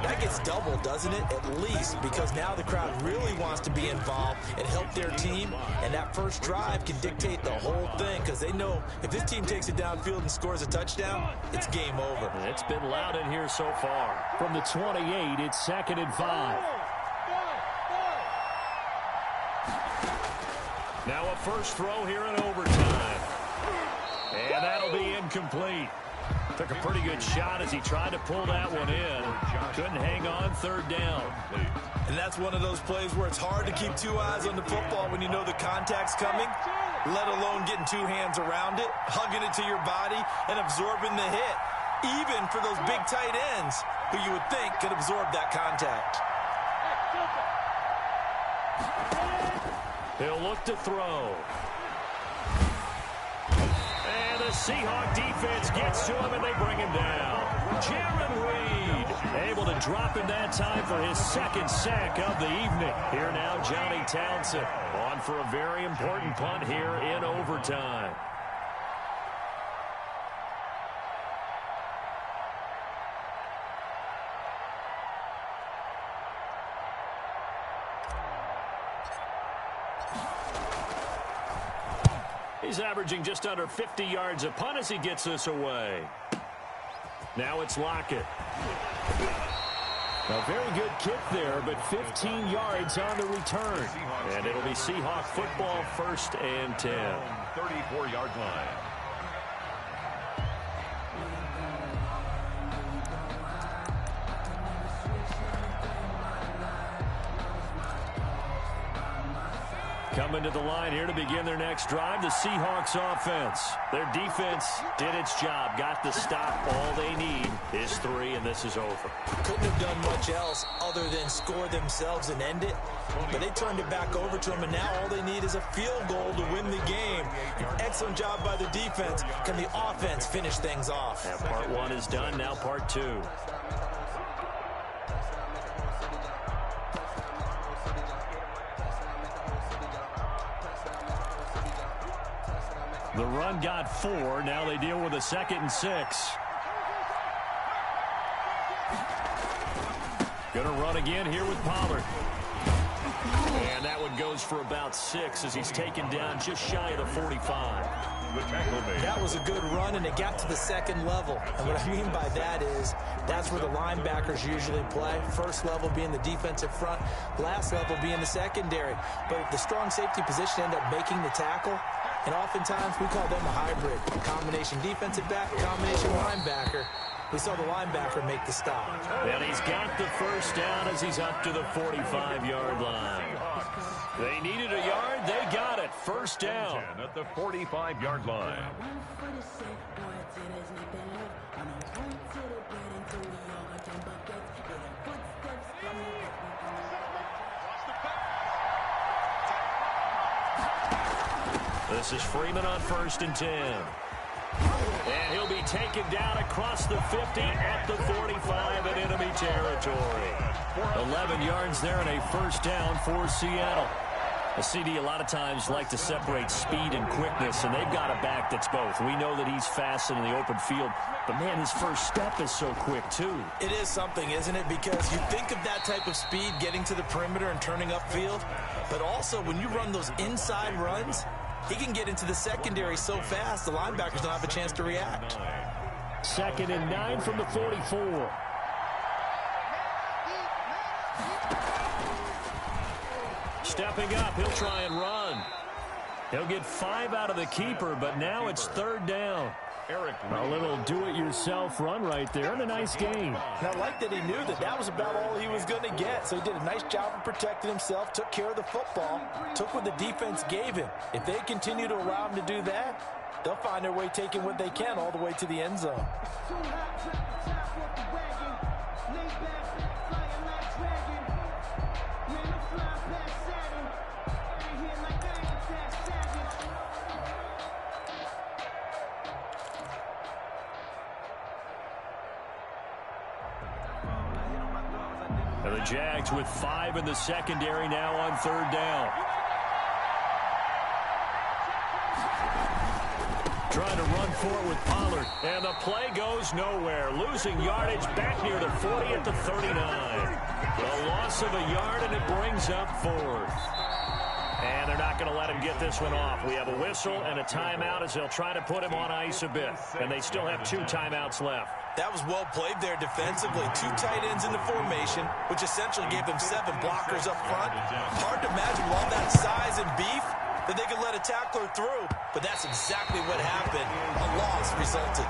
that gets doubled, doesn't it? At least, because now the crowd really wants to be involved and help their team, and that first drive can dictate the whole thing, because they know if this team takes it downfield and scores a touchdown, it's game over. It's been loud in here so far. From the 28, it's 2nd and 5. Now a first throw here in overtime. And that'll be incomplete. Took a pretty good shot as he tried to pull that one in. Couldn't hang on, 3rd down. And that's one of those plays where it's hard to keep 2 eyes on the football when you know the contact's coming, let alone getting 2 hands around it, hugging it to your body, and absorbing the hit. Even for those big tight ends who you would think could absorb that contact. He'll look to throw. And the Seahawk defense gets to him, and they bring him down. Jaron Reed able to drop in that time for his 2nd sack of the evening. Here now, Johnny Townsend on for a very important punt here in overtime. He's averaging just under 50 yards a punt as he gets this away. Now it's Lockett. A very good kick there, but 15 yards on the return. And it'll be Seahawk football, 1st and 10. 34-yard line. Coming to the line here to begin their next drive, the Seahawks offense. Their defense did its job, got the stop. All they need is 3, and this is over. Couldn't have done much else other than score themselves and end it. But they turned it back over to them, and now all they need is a field goal to win the game. An excellent job by the defense. Can the offense finish things off? And part 1 is done, now part 2. The run got 4. Now they deal with a 2nd and 6. Gonna run again here with Pollard. And that one goes for about 6 as he's taken down just shy of the 45. That was a good run, and it got to the 2nd level. And what I mean by that is that's where the linebackers usually play. First level being the defensive front, last level being the secondary. But the strong safety position ended up making the tackle. And oftentimes we call them a hybrid. A combination defensive back, combination linebacker. We saw the linebacker make the stop. And he's got the first down as he's up to the 45-yard line. They needed a yard. They got it. First down. At the 45-yard line. This is Freeman on 1st and 10. And he'll be taken down across the 50 at the 45 in enemy territory. 11 yards there and a first down for Seattle. A CD a lot of times like to separate speed and quickness, and they've got a back that's both. We know that he's fast in the open field, but man, his first step is so quick too. It is something, isn't it? Because you think of that type of speed getting to the perimeter and turning upfield, but also when you run those inside runs, he can get into the secondary so fast, the linebackers don't have a chance to react. 2nd and 9 from the 44. Stepping up, he'll try and run. He'll get 5 out of the keeper, but now it's 3rd down. A little do-it-yourself run right there, and a nice gain. And I like that he knew that that was about all he was going to get. So he did a nice job of protecting himself, took care of the football, took what the defense gave him. If they continue to allow him to do that, they'll find their way taking what they can all the way to the end zone. And the Jags with 5 in the secondary now on 3rd down. Trying to run for it with Pollard. And the play goes nowhere. Losing yardage back near the 40 at the 39. The loss of a yard, and it brings up 4th. And they're not going to let him get this one off. We have a whistle and a timeout as they'll try to put him on ice a bit. And they still have 2 timeouts left. That was well played there defensively. 2 tight ends in the formation, which essentially gave them 7 blockers up front. Hard to imagine with all that size and beef that they could let a tackler through. But that's exactly what happened. A loss resulted.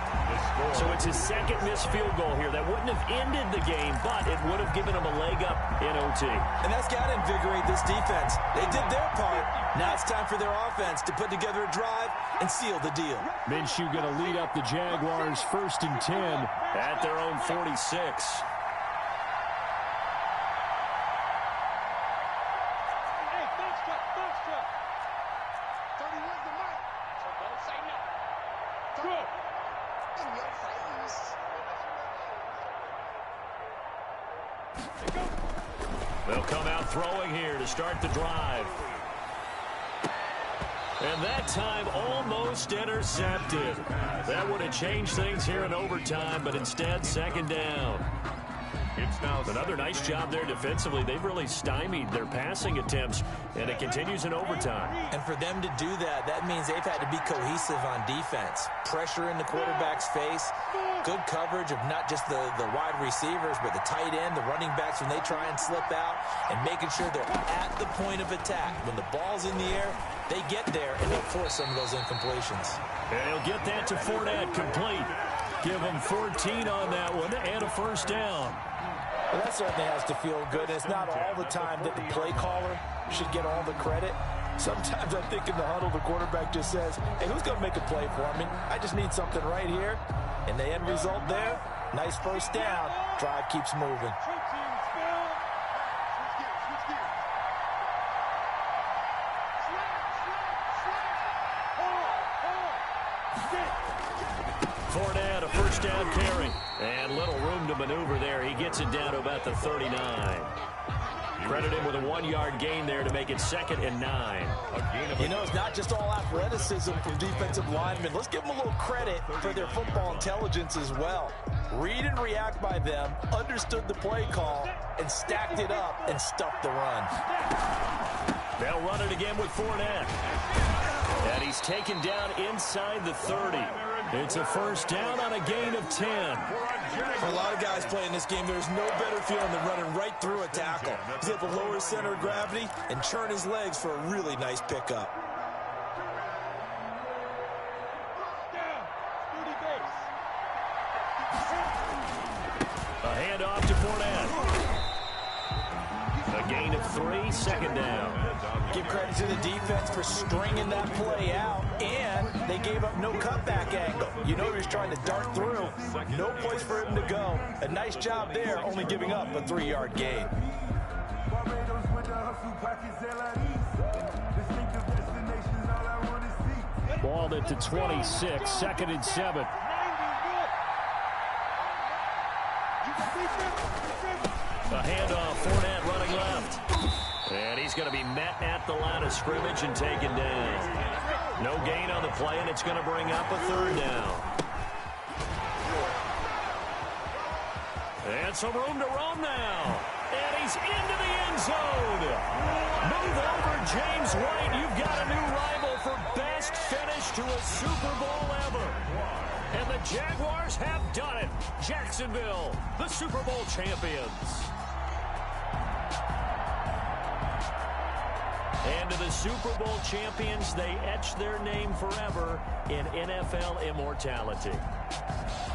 So it's his second missed field goal here. That wouldn't have ended the game, but it would have given him a leg up in OT. And that's got to invigorate this defense. They did their part. Now it's time for their offense to put together a drive and seal the deal. Minshew going to lead up the Jaguars 1st and 10 at their own 46. They'll come out throwing here to start the drive. And that time almost intercepted. That would have changed things here in overtime, but instead 2nd down. It's now another nice job there defensively. They've really stymied their passing attempts, and it continues in overtime. And for them to do that, that means they've had to be cohesive on defense. Pressure in the quarterback's face, good coverage of not just the wide receivers, but the tight end, the running backs when they try and slip out, and making sure they're at the point of attack. When the ball's in the air, they get there, and they'll force some of those incompletions. And he'll get that to Fournette complete. Give him 14 on that one and a 1st down. Well, that certainly has to feel good. It's not all the time that the play caller should get all the credit. Sometimes I think in the huddle, the quarterback just says, hey, who's going to make a play for me? I just need something right here. And the end result there, nice 1st down. Drive keeps moving. Fournette, a 1st down carry. And little room to maneuver there. He gets it down to about the 39. Credit him with a 1-yard gain there to make it 2nd and 9. You know, it's not just all athleticism from defensive linemen. Let's give them a little credit for their football intelligence as well. Read and react by them, understood the play call, and stacked it up and stuffed the run. They'll run it again with Fournette. And he's taken down inside the 30. It's a 1st down on a gain of 10. For a lot of guys playing this game, there's no better feeling than running right through a tackle. He's able to lower his center of gravity and churn his legs for a really nice pickup. A handoff to Fournette. A gain of 3, 2nd down. Give credit to the defense for stringing that play out, and they gave up no cutback angle. You know he was trying to dart through. No place for him to go. A nice job there, only giving up a 3-yard gain. Balled it to 26, 2nd and 7. A handoff, Fournette running left. And he's going to be met at the line of scrimmage and taken down. No gain on the play, and it's going to bring up a 3rd down. And some room to roam now. And he's into the end zone. Move over, James White. You've got a new rival for best finish to a Super Bowl ever. And the Jaguars have done it. Jacksonville, the Super Bowl champions. And to the Super Bowl champions, they etch their name forever in NFL immortality.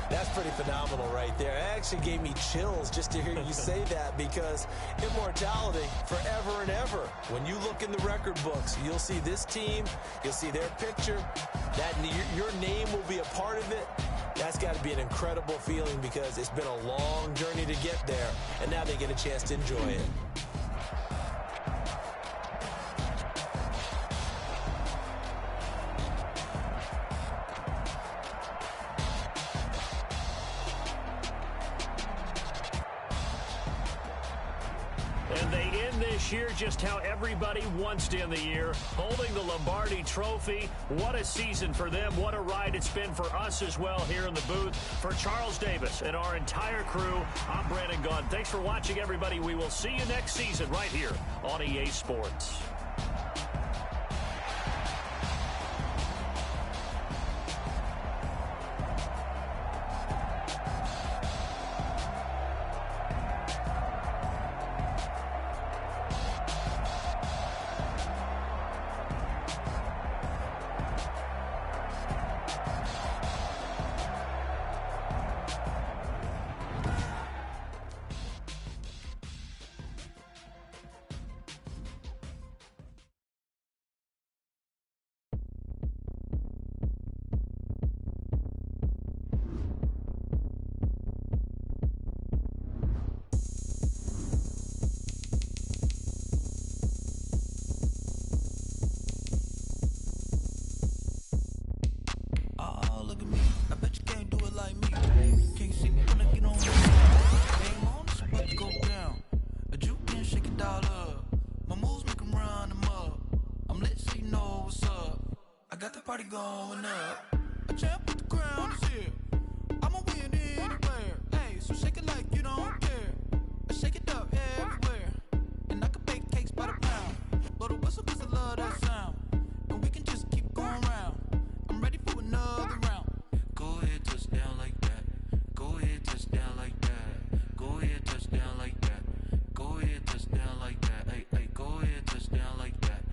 That's pretty phenomenal right there. It actually gave me chills just to hear you say that, because immortality forever and ever. When you look in the record books, you'll see this team, you'll see their picture, that your name will be a part of it. That's got to be an incredible feeling, because it's been a long journey to get there, and now they get a chance to enjoy it. this year just how everybody wants to end the year, holding the Lombardi Trophy. What a season for them. What a ride it's been for us as well here in the booth. For Charles Davis and our entire crew, I'm Brandon Gunn. Thanks for watching, everybody. We will see you next season right here on EA Sports. Going up, a champ with the crown is here. I'ma win anywhere. Hey, so shake it like you don't care. I shake it up everywhere, and I can bake cakes by the pound. Blow the whistle 'cause I love that sound, and we can just keep going round. I'm ready for another round. Go ahead, touch down like that. Go ahead, touch down like that. Go ahead, touch down like that. Go ahead, touch down like that. Hey, hey, go ahead, touch down like that.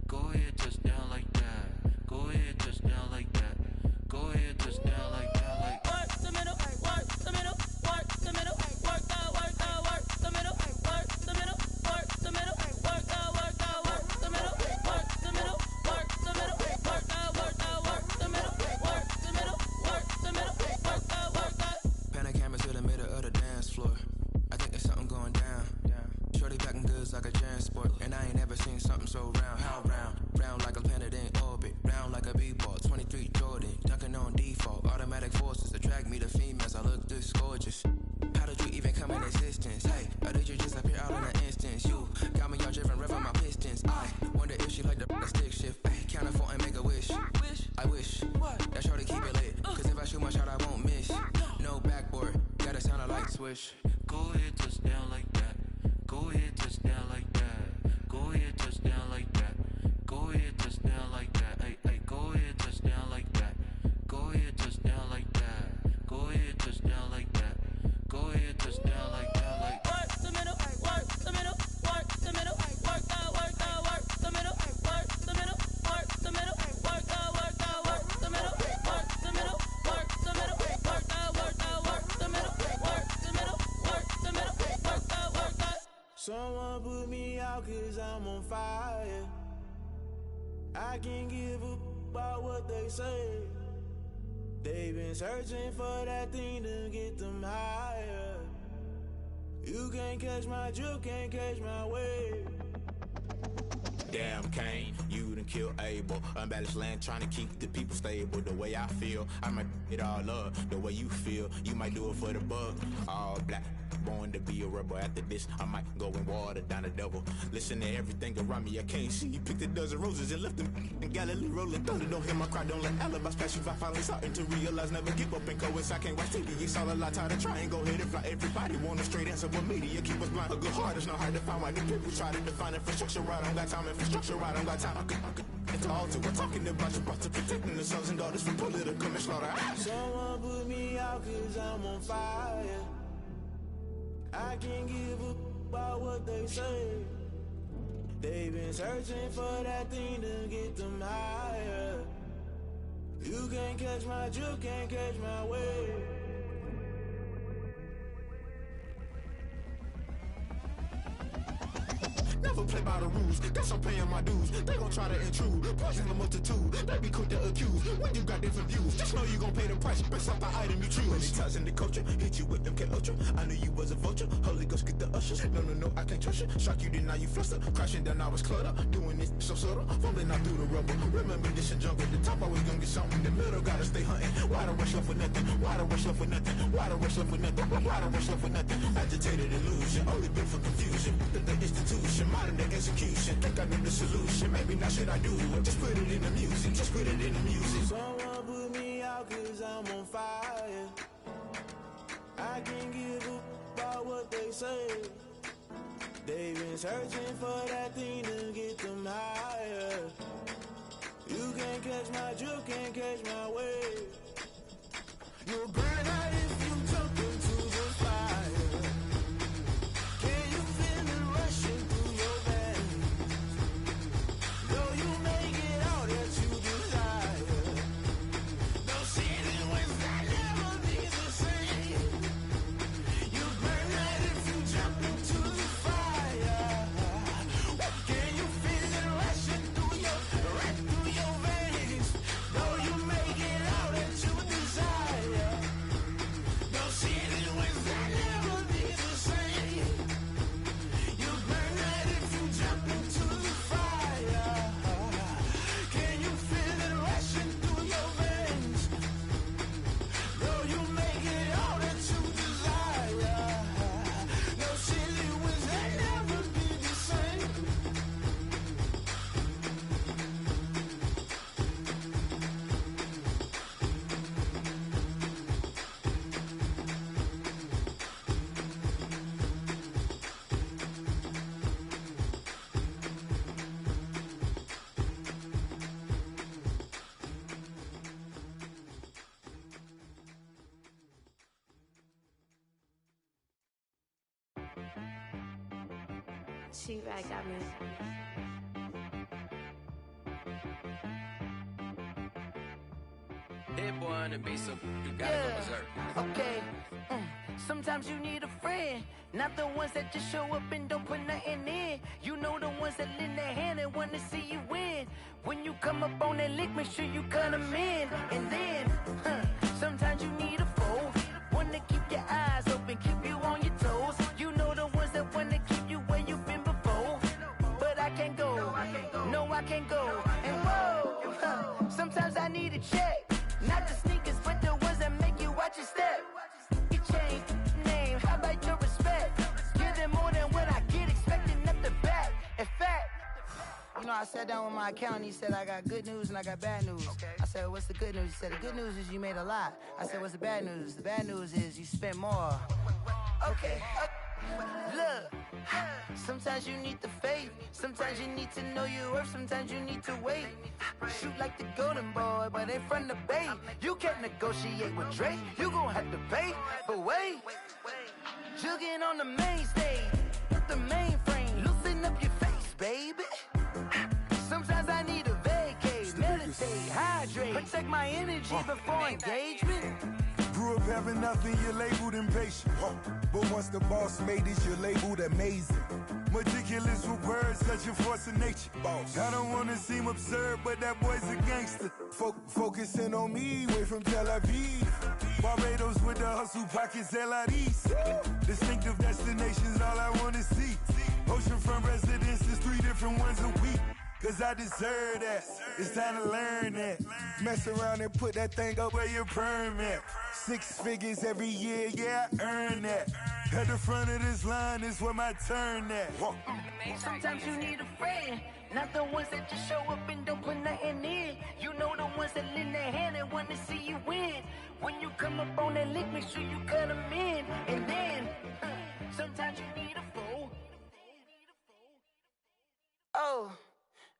Go ahead, touch down like that. Go ahead, touch down like that. Go ahead, touch down like that. Like work the middle, work the middle, work the middle, work the middle, work the middle, work the middle, work the middle, work the middle, work the middle, work the middle, work the middle, work the middle, work the. Pan the camera to the middle of the dance floor. I think there's something going down. Shorty packing goods like a transport, and I ain't ever seen something so round. How round? Round like a planet in orbit, round like a b-ball. 23 Jordan, dunking on default. Automatic forces attract me to females. I look this gorgeous. How did you even come in existence? Hey, or did you just appear all in an instance? You got me all driven, revving my pistons. I wonder if she like the stick shift. Hey, count it 4 and make a wish. I wish that shorty keep it lit, 'cause if I shoot my shot, I won't miss. No backboard, gotta sound a light switch. Go ahead, touch down like that. Go ahead, touch down like that. Go ahead, touch down like that. Go ahead, touch down like that. Hey, hey, go ahead, touch down like that. Go ahead, touch down like that. Go ahead, touch down like that. Go ahead, touch down like that. Like work the middle, work the middle, work the middle, work the middle, work the middle, work the middle, work the middle, work the middle, work the middle, work the middle, work the middle, work the middle, work the. Someone put me out 'cause I'm on fire. I can't give up about what they say. They've been searching for that thing to get them higher. You can't catch my drift, can't catch my wave. Damn, Kane, you done killed Abel. Unbalanced land, trying to keep the people stable. The way I feel, I might it all up. The way you feel, you might do it for the bug. All black, born to be a rebel. After this, I might go and water down the devil. Listen to everything around me, I can't see. You picked a dozen roses and left them in Galilee rolling thunder. Don't hear my cry, don't let alibis pass you. I finally starting to realize, never give up and coincide. Can't watch TV, it's all a lot. Tired of trying, go ahead and fly. Everybody want a straight answer, but media keep us blind. A good heart is not hard to find. Why the people try to define infrastructure right? I don't got time, infrastructure right, I don't got time. I could it's all to we're talking about you, about to protecting the sons and daughters from political and slaughter. Someone put me out 'cause I'm on fire. I can't give up about what they say. They've been searching for that thing to get them higher. You can't catch my drift, can't catch my wave. Never play by the rules, guess I'm paying my dues. They gon' try to intrude, poison the multitude. They be quick to accuse, when you got different views. Just know you gon' pay the price, based off the item you choose. Many times in the culture, hit you with them K Ultra. I knew you was a vulture, Holy Ghost get the ushers. No, I can't trust you. Shock you, then now you fluster. Crashing down, I was cluttered. Doing this so subtle, fumbling out through the rubble. Remember this and jungle, the top always gonna get something. The middle gotta stay hunting. Why the rush left for nothing? Why the rush left for nothing? Why the rush left for nothing? Why the rush left for nothing? Agitated illusion, only built for confusion. The institution. execution, modern day execution. Think I know the solution. Maybe now should I do it? Just put it in the music. Just put it in the music. Someone put me out 'cause I'm on fire. I can't give up about what they say. They've been searching for that thing to get them higher. You can't catch my drift, can't catch my wave. You'll burn out if you jump into the fire. Can you feel it rushing through your veins? Though you make it all that you desire. No city was that never be the same. You burn out if you jump into the fire. Can you feel it rushing through your veins? Though you make it all that you desire. No city was that never be the same. You burn out if you jump into the fire. Can you feel it rushing through your veins? Though you make it all that you desire. No city was that never be the same. She-Rag got me. Hit boy on the beat, so you gotta go berserk. Okay. Sometimes you need a friend, not the ones that just show up and don't put nothing in. You know the ones that lend their hand and want to see you win. When you come up on that lick, make sure you cut them in. And then, sometimes you need a foe, one to keep your eyes open, keep you on your toes. You know the ones that want to keep you where you've been before. But I can't go, no I can't go. And whoa, sometimes I need a check. Not the sneakers, but the ones that make you watch your step. You change name, how about your respect? Give them more than what I get, expecting at the back. In fact, you know, I sat down with my accountant, he said I got good news and I got bad news. I said, what's the good news? He said, the good news is you made a lot. I said, what's the bad news? The bad news is you spent more. Okay, look, sometimes you need the faith, sometimes you need to know your worth, sometimes you need to wait. Shoot like the golden boy, but in front of the bay. You can't negotiate with Drake, you gon' have to pay. But wait, jugging on the main stage, with the mainframe, loosen up your face, baby. Sometimes I need a vacate, meditate, hydrate, protect my energy before engagement. Grew up having nothing, you're labeled impatient. But once the boss made it, you're labeled amazing. Meticulous with words, such a force of nature. Boss. I don't wanna seem absurd, but that boy's a gangster. Focusing on me, way from Tel Aviv. Barbados with the hustle pockets, LIDs. Distinctive destinations, all I wanna see. Oceanfront residences, 3 different ones a week. Cause I deserve that, it's time to learn that. Mess around and put that thing up where your perm at. 6 figures every year, yeah, I earn that. At the front of this line is where my turn at. Sometimes you need a friend, not the ones that just show up and don't put nothing in. You know the ones that lend their hand and want to see you win. When you come up on that lick, make sure you cut them in. And then, sometimes you need a foe. Oh.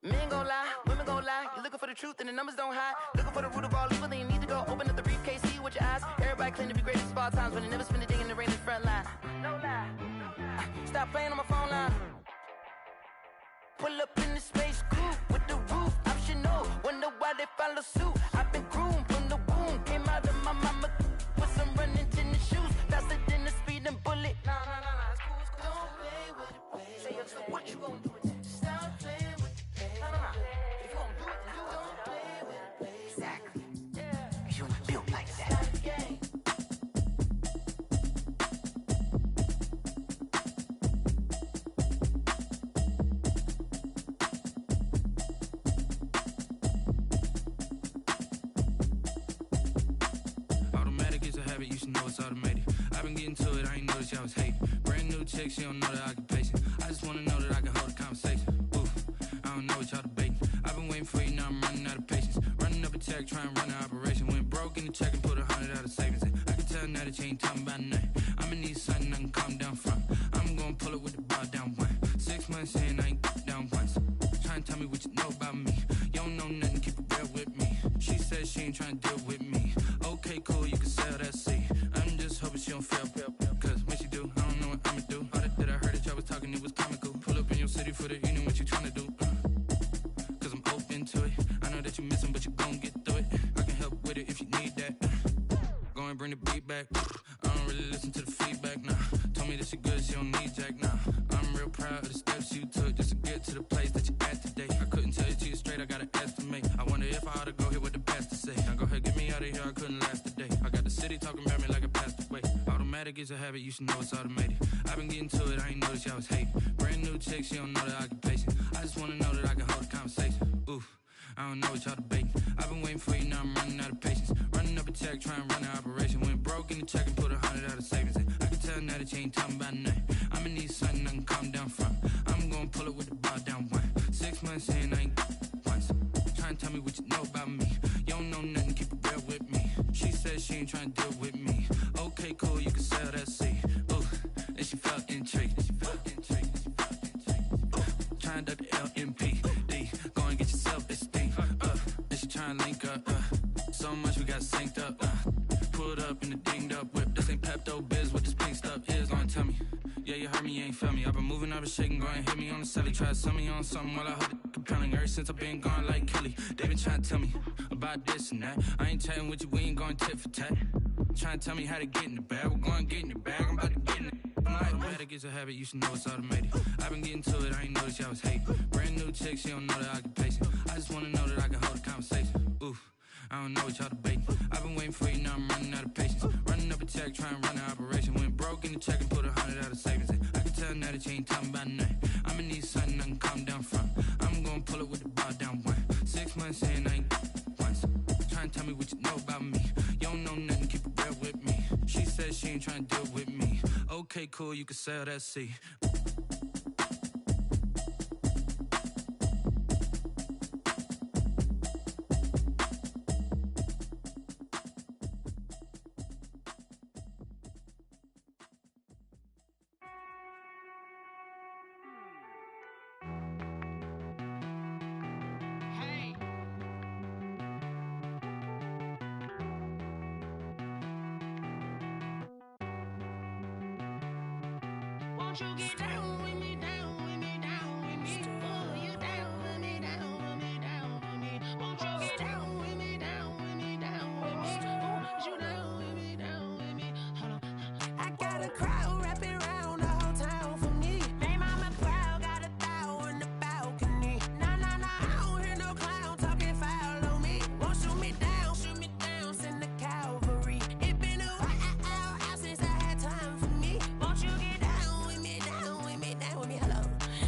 Men gon' lie, women gon' lie. You're looking for the truth and the numbers don't hide. Looking for the root of all evil, then you need to go open up the briefcase, see with your eyes. Everybody claim to be greatest of all times, but they never spend a day in the rain in the front line. No lie. Stop playing on my phone line. Pull up in the space coupe with the roof optional. Wonder why they follow suit. I've been groomed from the womb. Came out of my mama with some running tennis shoes. Faster than the speeding bullet. Nah, it's cool, it's cool. Don't play with it, baby. Say so what you gon' do with it? Stop playing with it. If you gon' do it, then do it. Don't play with it, baby. Exactly. Yeah. You built like that. Automatic is a habit, you should know it's automated. I've been getting to it, I ain't noticed y'all was hating. Brand new chick, she don't know the occupation. I just wanna know that I can hold it. check, try and run an operation. Went broke in the check and put 100 out of savings in. I can tell now that you ain't talking about nothing. I'ma need something I can calm down from. I'm gonna pull it with the bar down one. 6 months in, I ain't down once. Try and tell me what you know about me. You don't know nothing, keep it real with me. She said she ain't trying to deal with me. Okay, cool, you can sell that seat. I'm just hoping she don't fail. Cause when she do, I don't know what I'ma do. All that I heard that y'all was talking, it was comical. Pull up in your city for the evening, what you trying to do? Cause I'm open to it. I know that you missing, but you gon' get through it. I can help with it if you need that. Go and bring the beat back. I don't really listen to the feedback, nah. Told me that she good, she don't need jack, nah. I'm real proud of the steps you took just to get to the place that you're at today. I couldn't tell you to you straight, I gotta estimate. I wonder if I ought to go here with the pastor say. Now go ahead, get me out of here, I couldn't last a day. I got the city talking about me like I passed away. Automatic is a habit, you should know it's automated. I've been getting to it, I ain't noticed y'all was hating. Brand new chick, she don't know the occupation. I just wanna know that I can hold a conversation. Oof, I don't know what y'all debating. I've been waiting for you, now I'm running out of patience. Running up a check, trying to run an operation. Went broke in the check and put 100 out of savings in. I can tell now that you ain't talking about nothing. I'ma need something I can calm down from. I'm gonna pull it with the bar down one. 6 months in, I ain't once. Try and tell me what you know about me. You don't know nothing, keep it real with me. She said she ain't trying to deal with me. Okay, cool, you can sell that seat. Ooh, and she felt intrigued. Trying to duck the LMPD. Go and get your self-esteem. And she trying to link up. So much we got synced up. Pulled up in the dinged up whip. This ain't Pepto-Biz, what this pink stuff is. Gonna tell me. Yeah, you heard me, you ain't felt me. I've been moving, I've been shaking, go and hit me on the celly. Try to sell me on something while I hold it compelling. Ever since I've been gone like Kelly, they been trying to tell me about this and that. I ain't chatting with you, we ain't going tit for tat. Trying to tell me how to get in the bag. We're going to get in the bag, I'm about to get in it. Automatic is a habit, you should know it's automated. I've been getting to it, I ain't noticed y'all was hating. Brand new chick, she don't know the occupation. I just wanna know that I can hold a conversation. Oof, I don't know what y'all debating. I've been waiting for you, now I'm running out of patience. Running up a check, trying to run an operation. Went broke in the check and put 100 out of savings in. I can tell now that you ain't talking about nothing. I'ma need something I can calm down from. I'm gonna pull it with the bar down one. 6 months in, I ain't once. Try and tell me what you know about me. You don't know nothing, keep it real with me. She said she ain't trying to deal with me. Okay, cool, you can sell that seat. Won't you get down with me, down with me, down with me? Oh, you down with me, down with me, down with me. Won't you get down with me, down with me, down with me? Oh, you down with me, down with me? Hold on. I got a crowd wrapping around the whole town for me. They mama proud, got a thou in the balcony. Nah, I don't hear no clown talking foul on me. Won't shoot me down, send the cavalry. It been a while since I had time for me. Won't you get down with me, hello.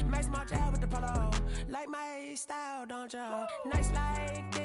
Max March out with the polo. Like my style, don't y'all? Nice like